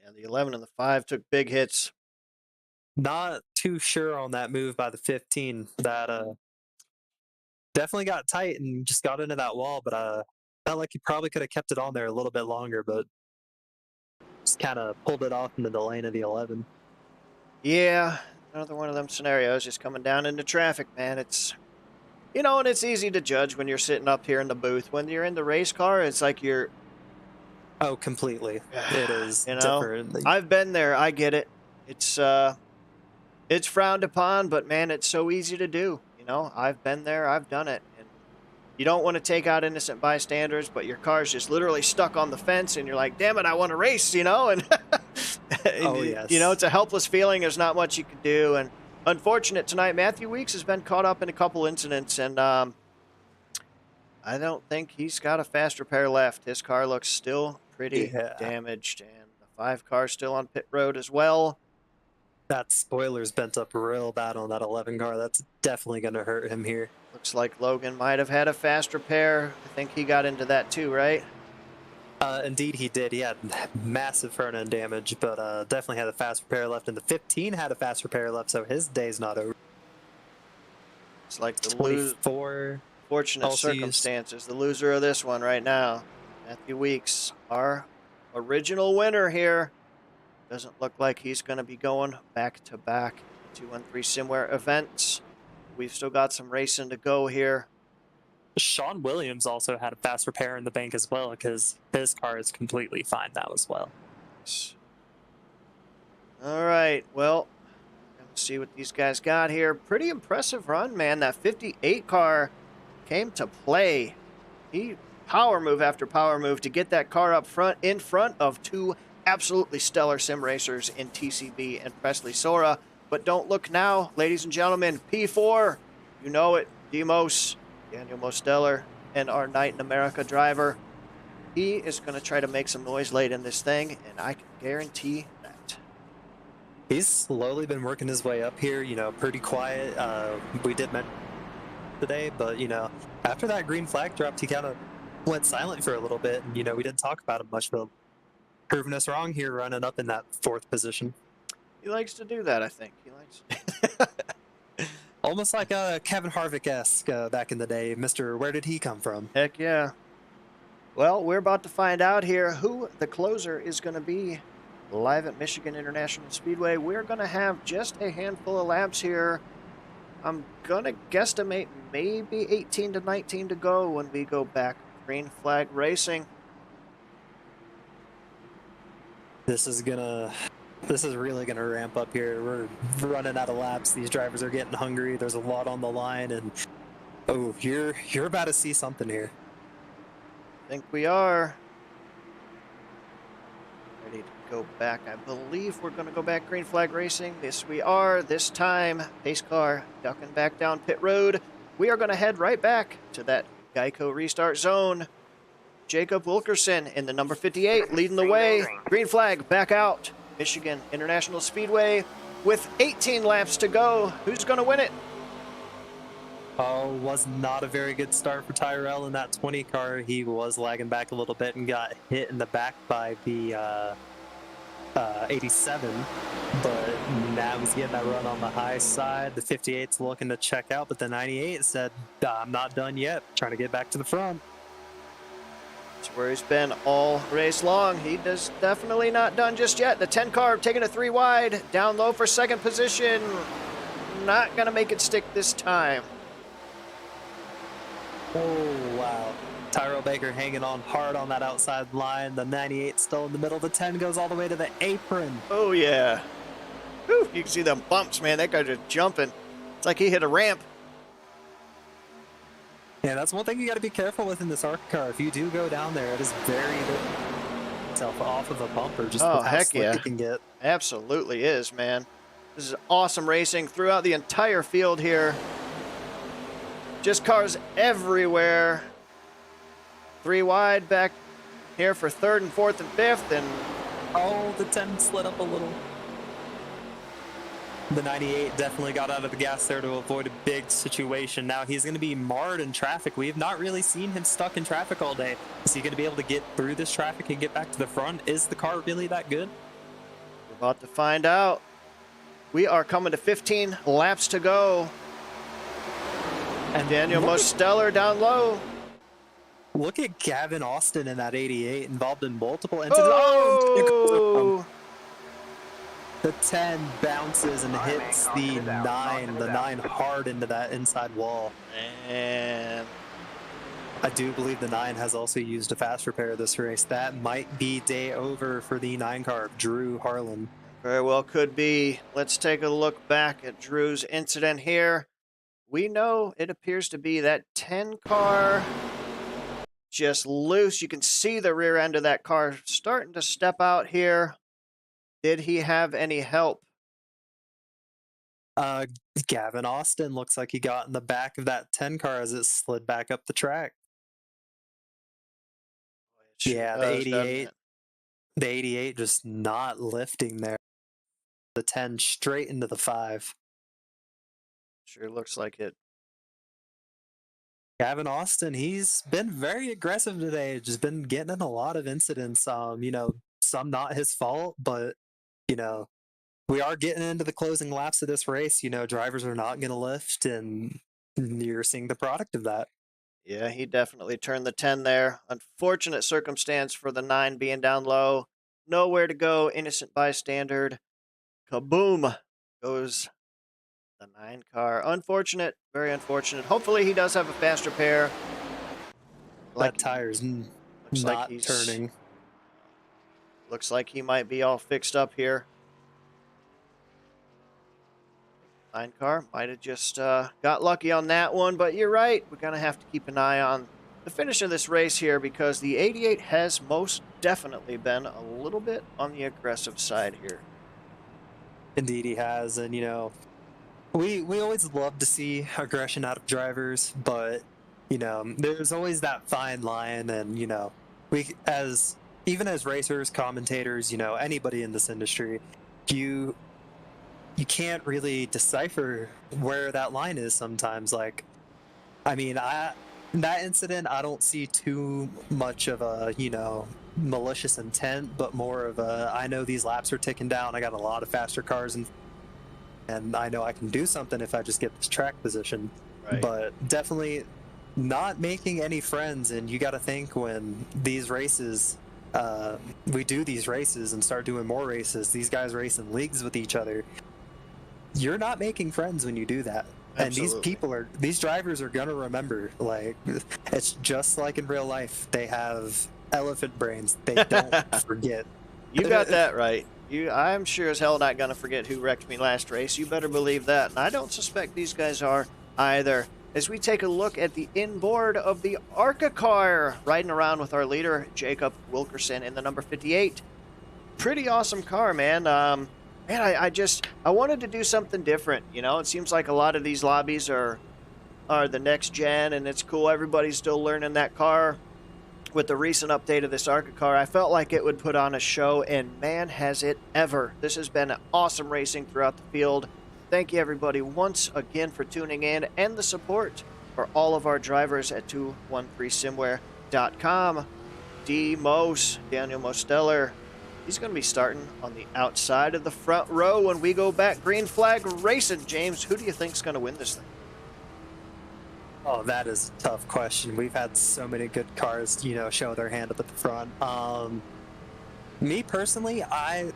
Yeah, the 11 and the 5 took big hits. Not too sure on that move by the 15. That definitely got tight and just got into that wall, but felt like he probably could have kept it on there a little bit longer, but just kind of pulled it off into the lane of the 11. Yeah, another one of them scenarios, just coming down into traffic, man. It's, you know, and it's easy to judge when you're sitting up here in the booth. When you're in the race car, it's like you're... Oh, completely. It is different. I've been there. I get it. It's frowned upon, but man, it's so easy to do. You know, I've been there. I've done it. And you don't want to take out innocent bystanders, but your car's just literally stuck on the fence, and you're like, damn it, I want to race, you know? And, oh, yes. You know, it's a helpless feeling. There's not much you can do. And unfortunate tonight, Matthew Weeks has been caught up in a couple incidents, and I don't think he's got a fast repair left. His car looks still pretty damaged, and the 5 car's still on pit road as well. That spoiler's bent up real bad on that 11 car. That's definitely going to hurt him here. Looks like Logan might have had a fast repair. I think he got into that too, right? Indeed, he did. He had massive front end damage, but definitely had a fast repair left. And the 15 had a fast repair left, so his day's not over. It's like the 24 fortunate circumstances. The loser of this one right now, Matthew Weeks, our original winner here. Doesn't look like he's going to be going back-to-back 213SimWear events. We've still got some racing to go here. Sean Williams also had a fast repair in the bank as well, because his car is completely fine now as well. All right, well, let's see what these guys got here. Pretty impressive run, man. That 58 car came to play. He power move after power move to get that car up front, in front of 2 absolutely stellar sim racers in TCB and Presley Sora. But don't look now, ladies and gentlemen. P4, you know it. Demos, Daniel Mosteller, and our Night in America driver. He is going to try to make some noise late in this thing, and I can guarantee that. He's slowly been working his way up here, you know, pretty quiet. We did mention today, but, you know, after that green flag dropped, he kind of went silent for a little bit, and, you know, we didn't talk about him much, but proving us wrong here, running up in that 4th position. He likes to do that, I think. He likes. Almost like a Kevin Harvick-esque back in the day. Mr. Where did he come from? Heck yeah. Well, we're about to find out here who the closer is going to be live at Michigan International Speedway. We're going to have just a handful of laps here. I'm going to guesstimate maybe 18 to 19 to go when we go back green flag racing. This is really gonna ramp up here. We're running out of laps. These drivers are getting hungry. There's a lot on the line, and oh, you're about to see something here. I think we are ready to go back. I believe we're going to go back green flag racing. Yes, we are. This time, pace car ducking back down pit road. We are going to head right back to that Geico restart zone. Jacob Wilkerson in the number 58 leading the way. Green flag back out. Michigan International Speedway with 18 laps to go. Who's going to win it? Oh, was not a very good start for Tyrell in that 20 car. He was lagging back a little bit and got hit in the back by the 87, but now he's getting that run on the high side. The 58's looking to check out, but the 98 said, I'm not done yet, trying to get back to the front. That's where he's been all race long. He does definitely not done just yet. The 10 car taking a 3 wide, down low for 2nd position. Not going to make it stick this time. Oh, wow. Tyrell Baker hanging on hard on that outside line. The 98 still in the middle. The 10 goes all the way to the apron. Oh, yeah. Whew, you can see them bumps, man. That guy's just jumping. It's like he hit a ramp. Yeah, that's one thing you got to be careful with in this ARCA car. If you do go down there, it is very itself off of a bumper. Just oh, how heck slick yeah. it can get. Absolutely is, man. This is awesome racing throughout the entire field here. Just cars everywhere. 3 wide back here for 3rd and 4th and 5th. And oh, the 10 slid up a little. The 98 definitely got out of the gas there to avoid a big situation. Now he's going to be marred in traffic. We have not really seen him stuck in traffic all day. Is he going to be able to get through this traffic and get back to the front? Is the car really that good? We're about to find out. We are coming to 15 laps to go. And Daniel Mosteller down low. Look at Gavin Austin in that 88, involved in multiple incidents. Oh! The 10 bounces and hits the 9 hard into that inside wall. And I do believe the 9 has also used a fast repair this race. That might be day over for the 9 car of Drew Harlan. very well could be. Let's take a look back at Drew's incident here. We know it appears to be that 10 car just loose. You can see the rear end of that car starting to step out here. Did he have any help? Gavin Austin looks like he got in the back of that 10 car as it slid back up the track. Yeah, the 88. The 88 just not lifting there. The 10 straight into the 5. Sure looks like it. Gavin Austin, he's been very aggressive today. Just been getting in a lot of incidents. You know, some not his fault, but you know, we are getting into the closing laps of this race. You know, drivers are not going to lift, and you're seeing the product of that. Yeah, he definitely turned the 10 there. Unfortunate circumstance for the 9 being down low. Nowhere to go. Innocent bystander. Kaboom goes the 9 car. Unfortunate. Very unfortunate. Hopefully he does have a fast repair. That tire's not turning. Looks like he might be all fixed up here. 9 car might have just got lucky on that one, but you're right. We're going to have to keep an eye on the finish of this race here because the 88 has most definitely been a little bit on the aggressive side here. Indeed he has, and you know, we always love to see aggression out of drivers, but you know, there's always that fine line, and you know, even as racers, commentators, anybody in this industry, you can't really decipher where that line is sometimes. Like, I mean, in that incident, I don't see too much of a, malicious intent, but more of a, I know these laps are ticking down. I got a lot of faster cars, and I know I can do something if I just get this track position. Right. But definitely not making any friends. And you got to think, when these races, we do these races and start doing more races, these guys race in leagues with each other. You're not making friends when you do that. Absolutely. And these drivers are gonna remember. Like, it's just like in real life. They have elephant brains. They don't forget. You got that right. I'm sure as hell not going to forget who wrecked me last race. You better believe that. And I don't suspect these guys are either. As we take a look at the inboard of the ARCA car, riding around with our leader, Jacob Wilkerson, in the number 58. Pretty awesome car, man. Man, I wanted to do something different. It seems like a lot of these lobbies are the next gen, and it's cool. Everybody's still learning that car. With the recent update of this ARCA car, I felt like it would put on a show, and man, has it ever. This has been awesome racing throughout the field. Thank you, everybody, once again for tuning in, and the support for all of our drivers at 213SimWear.com. Daniel Mosteller, he's going to be starting on the outside of the front row when we go back green flag racing. James, who do you think's going to win this thing? Oh, that is a tough question. We've had so many good cars, show their hand up at the front. Me personally, I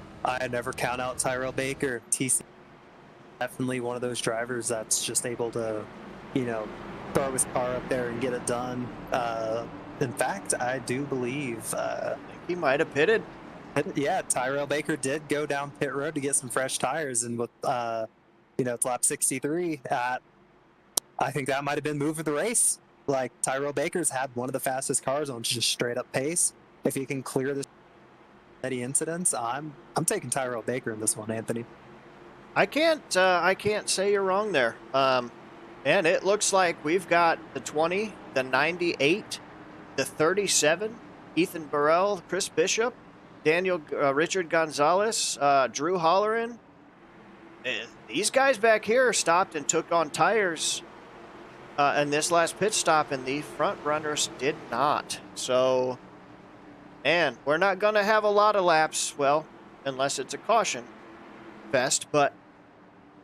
never count out Tyrell Baker. TC, definitely one of those drivers that's just able to, throw his car up there and get it done. In fact, I do believe I think he might have pitted. Yeah, Tyrell Baker did go down pit road to get some fresh tires, and with it's lap 63. I think that might have been move of the race. Like, Tyrell Baker's had one of the fastest cars on just straight up pace. If he can clear the any incidents, I'm taking Tyrell Baker in this one, Anthony. I can't say you're wrong there. And it looks like we've got the 20, the 98, the 37, Ethan Burrell, Chris Bishop, Richard Gonzalez, Drew Holleran. These guys back here stopped and took on tires in this last pit stop, and the front runners did not. So, and we're not going to have a lot of laps, well, unless it's a caution fest, but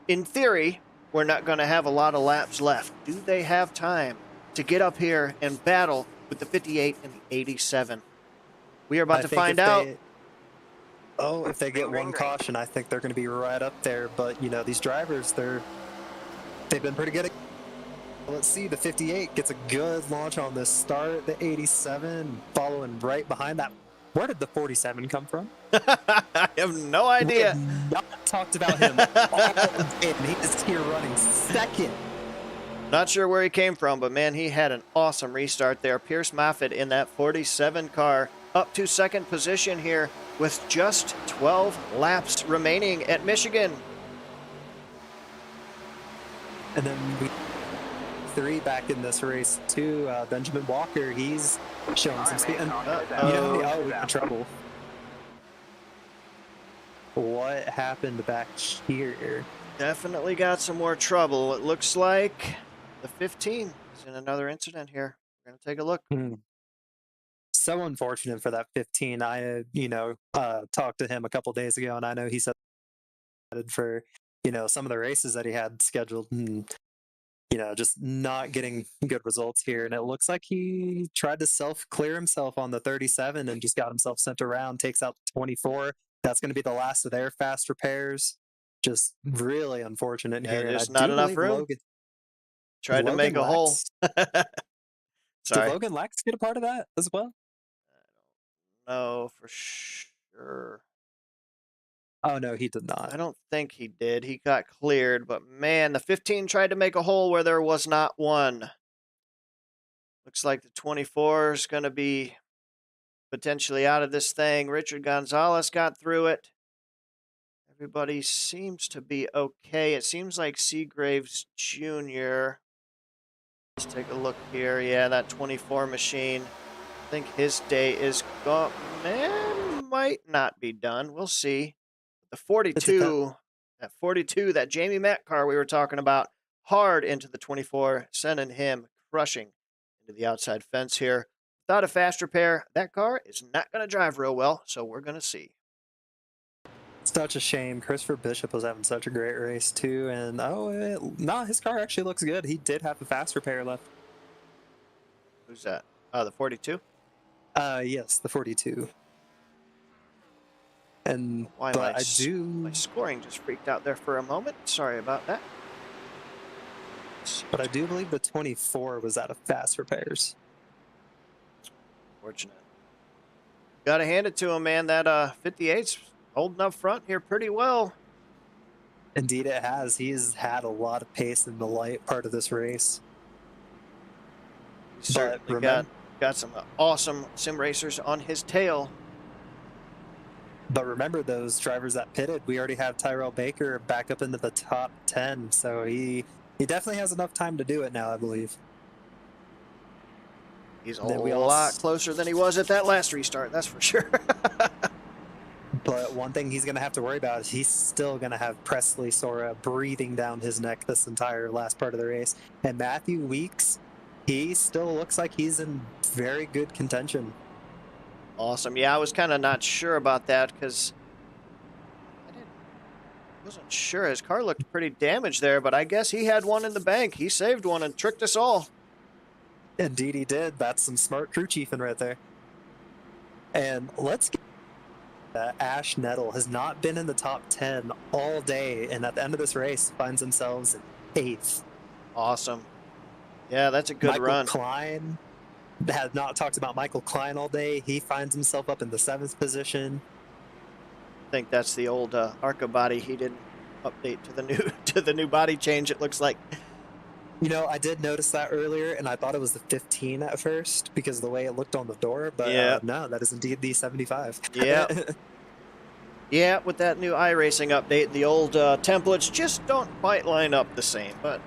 in theory, we're not going to have a lot of laps left. Do they have time to get up here and battle with the 58 and the 87? We are about to find out. If they get one caution, I think they're going to be right up there. But, these drivers, they've been pretty good at. Let's see, the 58 gets a good launch on this start. The 87 following right behind that. Where did the 47 come from? I have no idea. We have not talked about him all day, and he is here running second. Not sure where he came from, but man, he had an awesome restart there. Pierce Moffitt in that 47 car up to second position here with just 12 laps remaining at Michigan. And then we 3 back in this race too. Benjamin Walker, he's showing some speed. And we're in trouble. What happened back here? Definitely got some more trouble. It looks like the 15 is in another incident here. We're going to take a look. So unfortunate for that 15. I, talked to him a couple days ago, and I know he said for, some of the races that he had scheduled, and, just not getting good results here. And it looks like he tried to self-clear himself on the 37 and just got himself sent around, takes out the 24. That's going to be the last of their fast repairs. Just really unfortunate here. There's not enough room. Tried to make a hole. Sorry. Did Logan Lax get a part of that as well? I don't know for sure. Oh, no, he did not. I don't think he did. He got cleared, but man, the 15 tried to make a hole where there was not one. Looks like the 24 is going to be potentially out of this thing. Richard Gonzalez got through it. Everybody seems to be okay. It seems like Seagraves Jr. Let's take a look here. Yeah, that 24 machine think his day is gone. Man, might not be done. We'll see. The 42, that 42, that Jamie Matt car we were talking about, hard into the 24, sending him crushing into the outside fence here. Without a fast repair, that car is not going to drive real well, so we're going to see. Such a shame. Christopher Bishop was having such a great race too, and no, his car actually looks good. He did have a fast repair left. Who's that? The 42? Yes, the 42. And Why but my scoring just freaked out there for a moment. Sorry about that. But I do believe the 24 was out of fast repairs. Fortunate. Got to hand it to him, man. That 58's holding up front here pretty well. Indeed, it has. He's had a lot of pace in the light part of this race. Certainly got some awesome sim racers on his tail. But remember, those drivers that pitted, we already have Tyrell Baker back up into the top 10, so he definitely has enough time to do it now, I believe. He's a lot closer than he was at that last restart, that's for sure. But one thing he's going to have to worry about is he's still going to have Presley Sora breathing down his neck this entire last part of the race. And Matthew Weeks, he still looks like he's in very good contention. Awesome. Yeah, I was kind of not sure about that because I wasn't sure. His car looked pretty damaged there, but I guess he had one in the bank. He saved one and tricked us all. Indeed he did. That's some smart crew chiefing right there. And let's get Ash Nettle has not been in the top 10 all day, and at the end of this race finds themselves in 8th. Awesome. Yeah, that's a good run. Michael Klein had not talked about Michael Klein all day. He finds himself up in the 7th position. I think that's the old ARCA body. He didn't update to the new body change, it looks like. You know, I did notice that earlier, and I thought it was the 15 at first because of the way it looked on the door, but no, that is indeed the 75. Yeah. Yeah, with that new iRacing update, the old templates just don't quite line up the same, but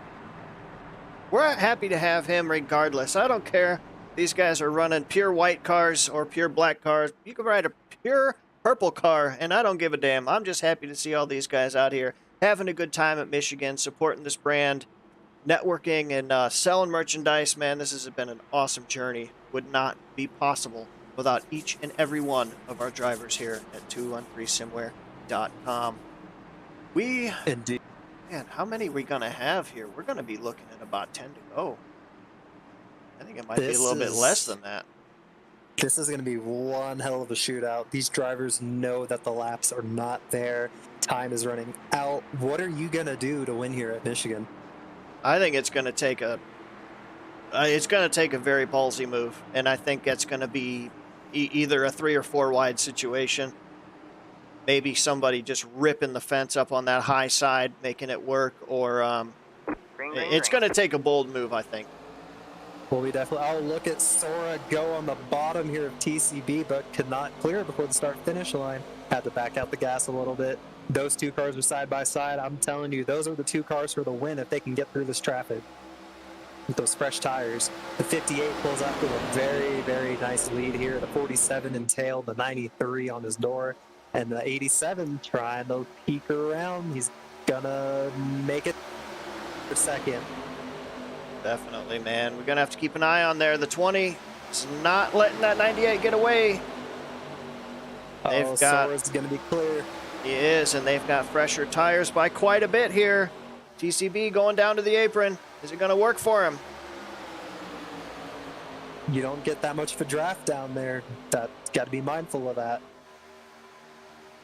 we're happy to have him regardless. I don't care. These guys are running pure white cars or pure black cars. You can ride a pure purple car, and I don't give a damn. I'm just happy to see all these guys out here having a good time at Michigan, supporting this brand, networking, and selling merchandise. Man, this has been an awesome journey. Would not be possible without each and every one of our drivers here at 213SimWear.com. Indeed. Man, how many are we going to have here? We're going to be looking at about 10 to go. I think it might be a little bit less than that. This is going to be one hell of a shootout. These drivers know that the laps are not there. Time is running out. What are you going to do to win here at Michigan? I think it's going to take a very ballsy move, and I think it's going to be either a 3 or 4 wide situation. Maybe somebody just ripping the fence up on that high side, making it work, or it's going to take a bold move, I think. Well, we definitely. I'll look at Sora go on the bottom here of TCB, but could not clear before the start-finish line. Had to back out the gas a little bit. Those two cars are side by side. I'm telling you, those are the two cars for the win if they can get through this traffic with those fresh tires. The 58 pulls up with a very, very nice lead here. The 47 entailed, the 93 on his door, and the 87 trying to peek around. He's gonna make it for second. Definitely, man. We're going to have to keep an eye on there. The 20 is not letting that 98 get away. Sora's going to be clear. He is, and they've got fresher tires by quite a bit here. TCB going down to the apron. Is it going to work for him? You don't get that much of a draft down there. Got to be mindful of that.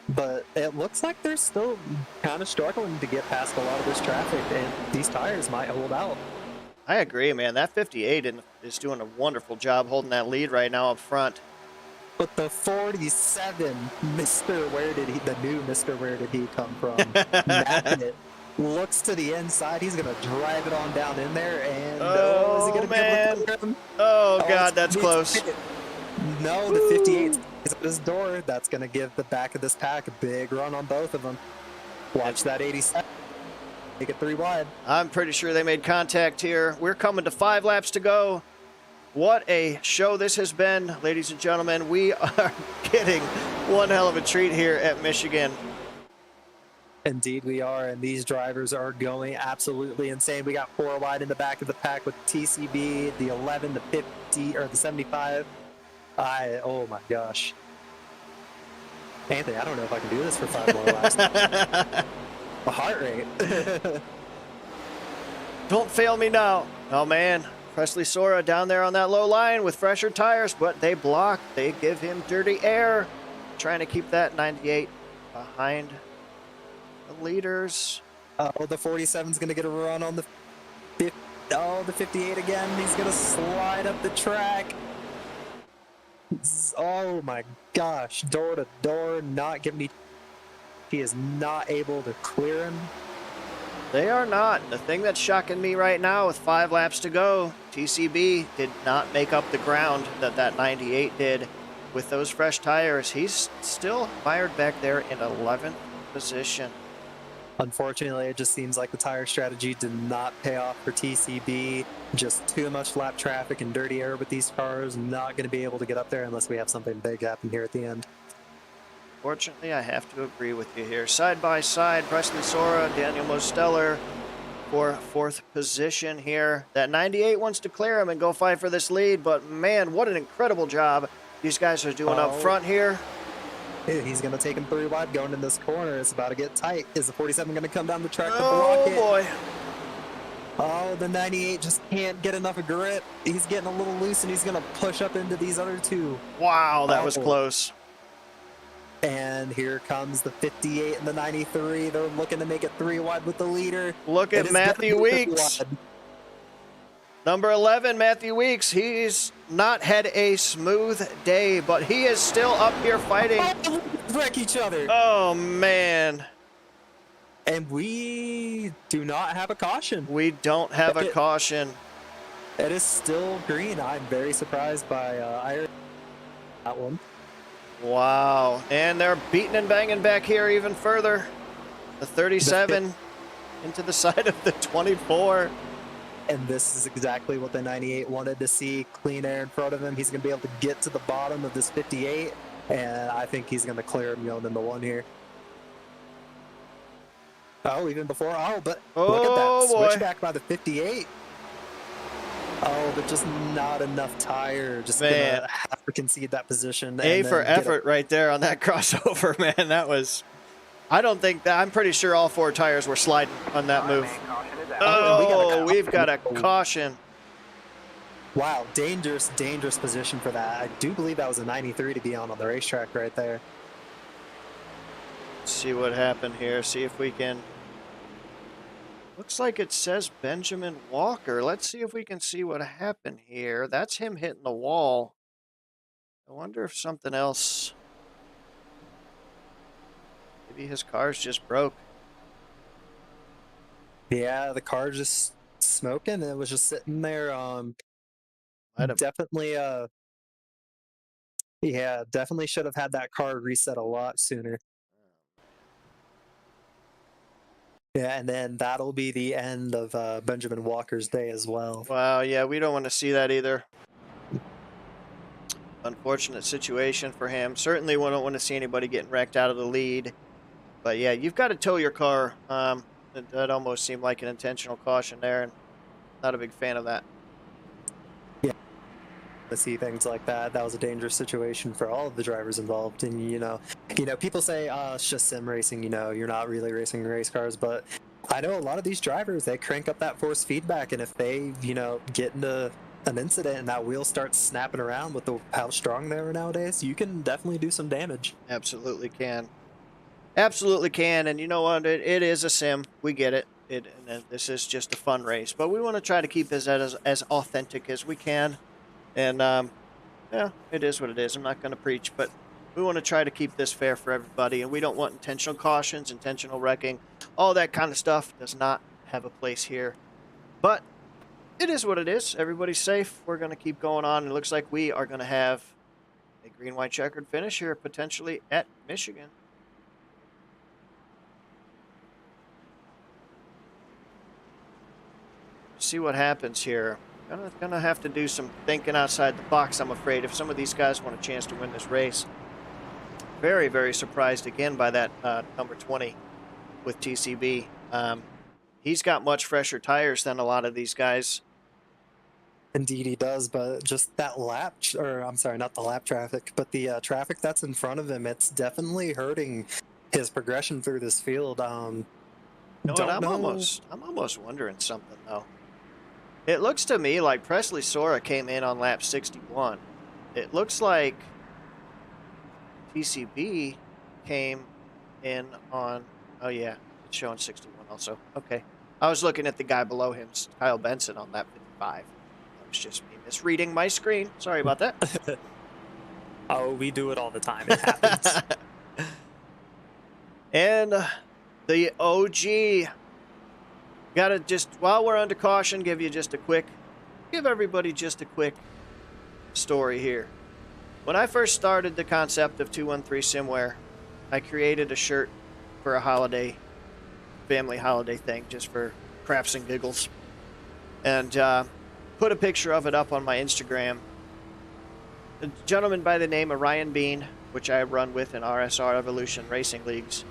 But it looks like they're still kind of struggling to get past a lot of this traffic, and these tires might hold out. I agree, man. That 58 is doing a wonderful job holding that lead right now up front. But the 47, the new Mr. Where did he come from? Napping it. Looks to the inside. He's going to drive it on down in there. And is he going to be able to clear him? Oh, God, that's close. No, the 58 is at his door. That's going to give the back of this pack a big run on both of them. Watch that 87. Make it 3 wide. I'm pretty sure they made contact here. We're coming to 5 laps to go. What a show this has been, ladies and gentlemen. We are getting one hell of a treat here at Michigan. Indeed we are, and these drivers are going absolutely insane. We got 4 wide in the back of the pack with TCB, the 11, the 50, or the 75. Oh my gosh. Anthony, I don't know if I can do this for 5 more laps. The heart rate. Don't fail me now. Oh man, Presley Sora down there on that low line with fresher tires, but they block. They give him dirty air. Trying to keep that 98 behind the leaders. Oh, the 47's going to get a run on the 50. Oh, the 58 again. He's going to slide up the track. Oh my gosh. Door to door, not giving me. He is not able to clear him. They are not. The thing that's shocking me right now with 5 laps to go, TCB did not make up the ground that 98 did. With those fresh tires, he's still mired back there in 11th position. Unfortunately, it just seems like the tire strategy did not pay off for TCB. Just too much lap traffic and dirty air with these cars. Not going to be able to get up there unless we have something big happen here at the end. Fortunately, I have to agree with you here. Side by side, Preston Sora, Daniel Mosteller for 4th position here. That 98 wants to clear him and go fight for this lead, but man, what an incredible job these guys are doing up front here. He's going to take him 3 wide going in this corner. It's about to get tight. Is the 47 going to come down the track to block it? Oh, boy. Oh, the 98 just can't get enough of grip. He's getting a little loose, and he's going to push up into these other 2. Wow, that was close. And here comes the 58 and the 93. They're looking to make it 3 wide with the leader. Look at Matthew Weeks. Number 11, Matthew Weeks. He's not had a smooth day, but he is still up here fighting. Wreck each other. Oh, man. And we do not have a caution. We don't have a caution. It is still green. I'm very surprised by that one. Wow. And they're beating and banging back here even further. The 37 into the side of the 24. And this is exactly what the 98 wanted to see. Clean air in front of him. He's going to be able to get to the bottom of this 58. And I think he's going to clear him going into 1 here. Oh, even before. Oh, but look at that. Switchback by the 58. Oh, but just not enough tire. Just going to have to concede that position. A for effort right there on that crossover, man. That was... I don't think that... I'm pretty sure all 4 tires were sliding on that move. Oh, we've got a caution. Wow, dangerous position for that. I do believe that was a 93 to be on the racetrack right there. Let's see what happened here. See if we can... Looks like it says Benjamin Walker. Let's see if we can see what happened here. That's him hitting the wall. I wonder if something else... Maybe his car's just broke. Yeah, the car just smoking, and it was just sitting there. Definitely, yeah, definitely should have had that car reset a lot sooner. Yeah, and then that'll be the end of Benjamin Walker's day as well. Wow, yeah, we don't want to see that either. Unfortunate situation for him. Certainly we don't want to see anybody getting wrecked out of the lead. But yeah, you've got to tow your car. That almost seemed like an intentional caution there, and not a big fan of that. Yeah, to see things like that. That was a dangerous situation for all of the drivers involved. And you know, people say, "Oh, it's just sim racing." You're not really racing race cars. But I know a lot of these drivers, they crank up that force feedback, and if they, get into an incident and that wheel starts snapping around with how strong they are nowadays, you can definitely do some damage. Absolutely can. Absolutely can, and you know what? It is a sim. We get it. And this is just a fun race, but we want to try to keep this as authentic as we can. And yeah, it is what it is. I'm not going to preach, but we want to try to keep this fair for everybody, and we don't want intentional cautions, intentional wrecking, all that kind of stuff does not have a place here. But it is what it is. Everybody's safe. We're going to keep going on. It looks like we are going to have a green-white checkered finish here, potentially at Michigan. See what happens here. Gonna have to do some thinking outside the box, I'm afraid, if some of these guys want a chance to win this race. Very, very surprised again by that number 20 with TCB. He's got much fresher tires than a lot of these guys. Indeed, he does, but just that or I'm sorry, not the lap traffic, but the traffic that's in front of him, it's definitely hurting his progression through this field. You know what? Don't I'm know. almost wondering something though. It looks to me like Presley Sora came in on lap 61. It looks like TCB came in on. Oh yeah, it's showing 61 also. Okay, I was looking at the guy below him, Kyle Benson, on lap 55. That was just me misreading my screen. Sorry about that. Oh, we do it all the time. It happens. And the OG. Gotta just, while we're under caution, give everybody just a quick story here. When I first started the concept of 213SimWear, I created a shirt for a family holiday thing, just for crafts and giggles. And put a picture of it up on my Instagram. A gentleman by the name of Ryan Bean, which I run with in RSR Evolution Racing Leagues,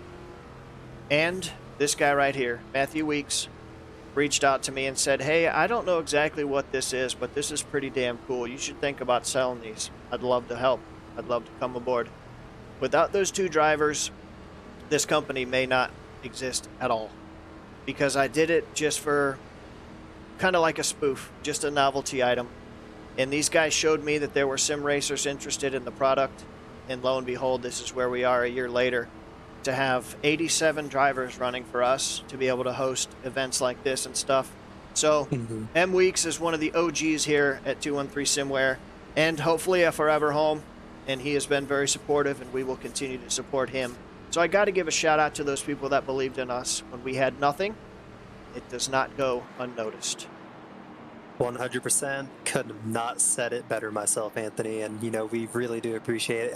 and this guy right here, Matthew Weeks, reached out to me and said, hey, I don't know exactly what this is, but this is pretty damn cool. You should think about selling these. I'd love to help. I'd love to come aboard. Without those two drivers, this company may not exist at all, because I did it just for kind of like a spoof, just a novelty item. And these guys showed me that there were sim racers interested in the product, and lo and behold, this is where we are a year later, to have 87 drivers running for us to be able to host events like this and stuff. So M Weeks is one of the OGs here at 213SimWear, and hopefully a forever home, and he has been very supportive, and we will continue to support him. So I got to give a shout out to those people that believed in us when we had nothing. It does not go unnoticed. 100%. Could have not said it better myself, Anthony. And, we really do appreciate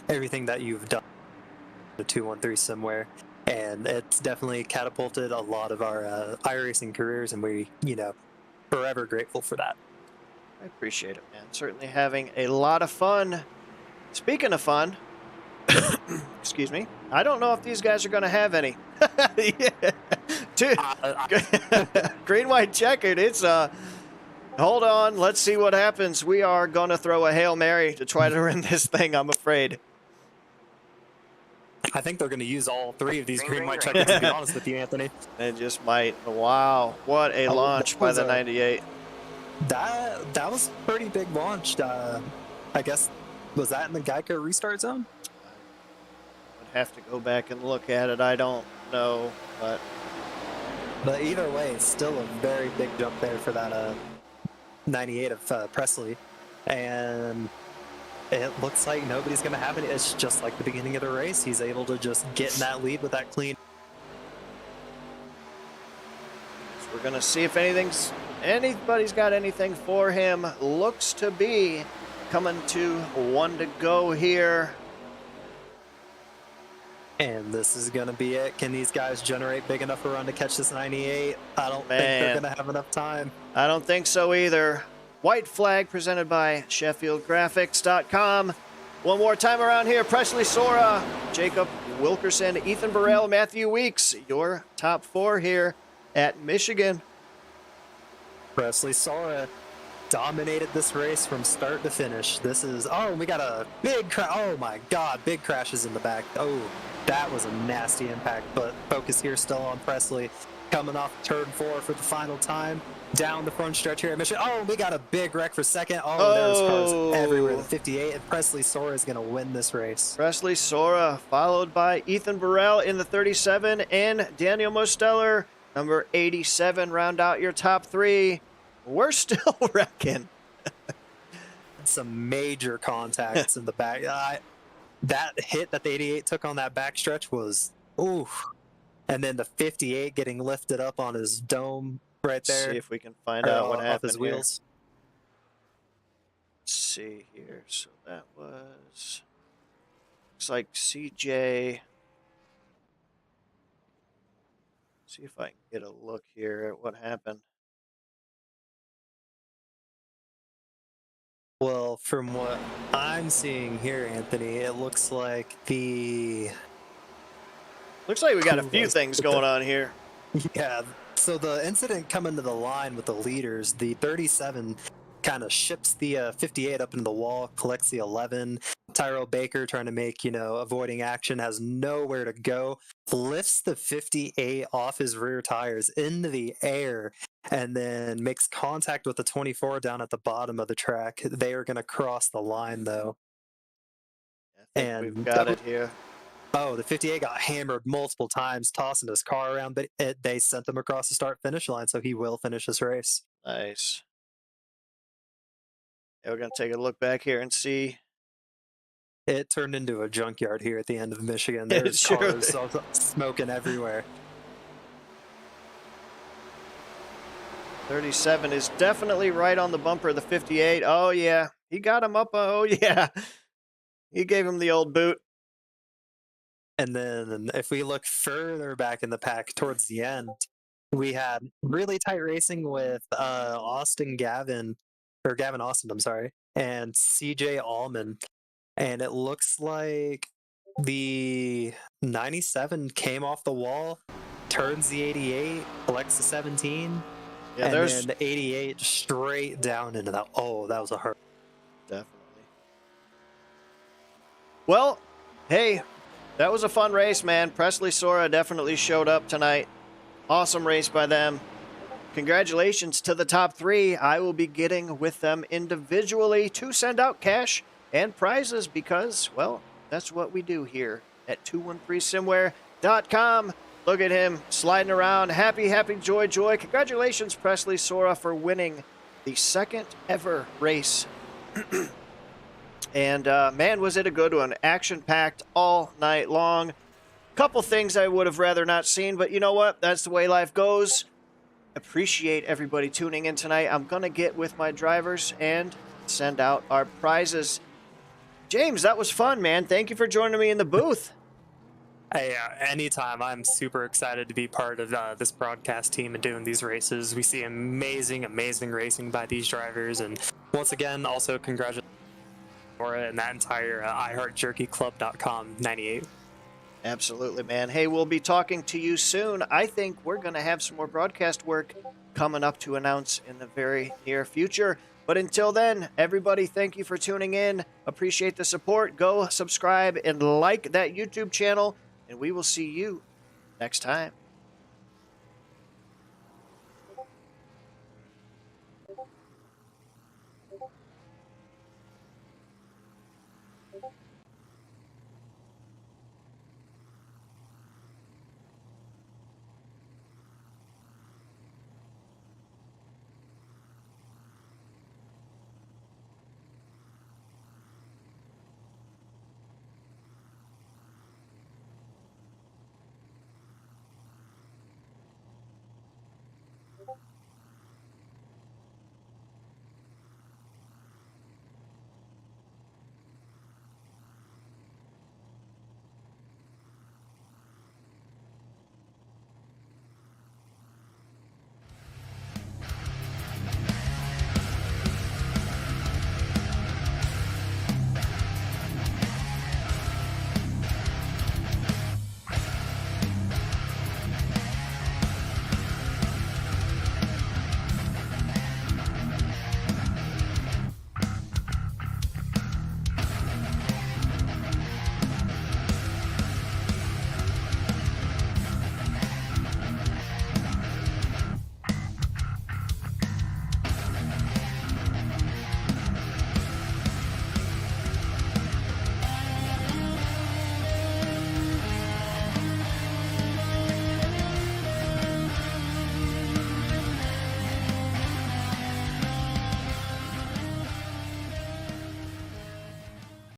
everything that you've done to 213SimWear. And it's definitely catapulted a lot of our iRacing careers, and we, forever grateful for that. I appreciate it, man. Certainly having a lot of fun. Speaking of fun, excuse me, I don't know if these guys are going to have any. Yeah. Dude, green, white, checkered. It's hold on. Let's see what happens. We are going to throw a Hail Mary to try to win this thing, I'm afraid. I think they're going to use all three of these green, white checkers, to be honest with you, Anthony. They just might. Wow. What a launch by the 98. That was a pretty big launch. I guess, was that in the Geico restart zone? I'd have to go back and look at it. I don't know, but either way, it's still a very big jump there for that 98 of Presley. And it looks like nobody's going to have it. It's just like the beginning of the race. He's able to just get in that lead with that clean. So we're going to see if anybody's got anything for him. Looks to be coming to one to go here. And this is going to be it. Can these guys generate big enough a run to catch this 98? I don't think they're going to have enough time. I don't think so either. White flag presented by SheffieldGraphics.com. One more time around here. Presley Sora, Jacob Wilkerson, Ethan Burrell, Matthew Weeks. Your top four here at Michigan. Presley Sora dominated this race from start to finish. This is, we got a big crash. Oh my God, big crashes in the back. Oh, that was a nasty impact, but focus here still on Presley. Coming off turn 4 for the final time. Down the front stretch here at Michigan. Oh, we got a big wreck for second. There's cars everywhere. The 58, and Presley Sora is going to win this race. Presley Sora, followed by Ethan Burrell in the 37, and Daniel Mosteller, number 87, round out your top three. We're still wrecking. Some major contacts in the back. That hit that the 88 took on that backstretch was, oof. And then the 58 getting lifted up on his dome right there. See if we can find out what happened his wheels. Let's see here. So that was, looks like CJ. See if I can get a look here at what happened. Well, from what I'm seeing here, Anthony, it looks like Looks like we got a Who few was things it? going on here. Yeah, so the incident coming to the line with the leaders, the 37 kind of ships the 58 up into the wall, collects the 11. Tyrell Baker, trying to make, avoiding action, has nowhere to go, lifts the 58 off his rear tires into the air, and then makes contact with the 24 down at the bottom of the track. They are going to cross the line, though. I think we've got it here. Oh, the 58 got hammered multiple times, tossing his car around, but they sent him across the start-finish line, so he will finish this race. Nice. Yeah, we're going to take a look back here and see. It turned into a junkyard here at the end of Michigan. It There's sure cars smoking everywhere. 37 is definitely right on the bumper of the 58. Oh, yeah. He got him up. Oh, yeah. He gave him the old boot. And then if we look further back in the pack towards the end, we had really tight racing with Gavin Austin, I'm sorry, and CJ Allman. And it looks like the 97 came off the wall, turns the 88, collects the 17, Yeah, and there's then the 88 straight down into that. Oh, that was a hurt. definitely. Well, hey, that was a fun race, man. Presley Sora definitely showed up tonight. Awesome race by them. Congratulations to the top three. I will be getting with them individually to send out cash and prizes because, well, that's what we do here at 213SimWear.com. Look at him sliding around. Happy, happy, joy, joy. Congratulations, Presley Sora, for winning the second ever race. And, man, was it a good one. Action-packed all night long. Couple things I would have rather not seen, but you know what? That's the way life goes. Appreciate everybody tuning in tonight. I'm going to get with my drivers and send out our prizes. James, that was fun, man. Thank you for joining me in the booth. Hey, anytime. I'm super excited to be part of this broadcast team and doing these races. We see amazing, amazing racing by these drivers. And once again, also congratulations Laura and that entire iHeartJerkyClub.com 98. Absolutely, man. Hey, we'll be talking to you soon. I think we're going to have some more broadcast work coming up to announce in the very near future. But until then, everybody, thank you for tuning in. Appreciate the support. Go subscribe and like that YouTube channel, and we will see you next time.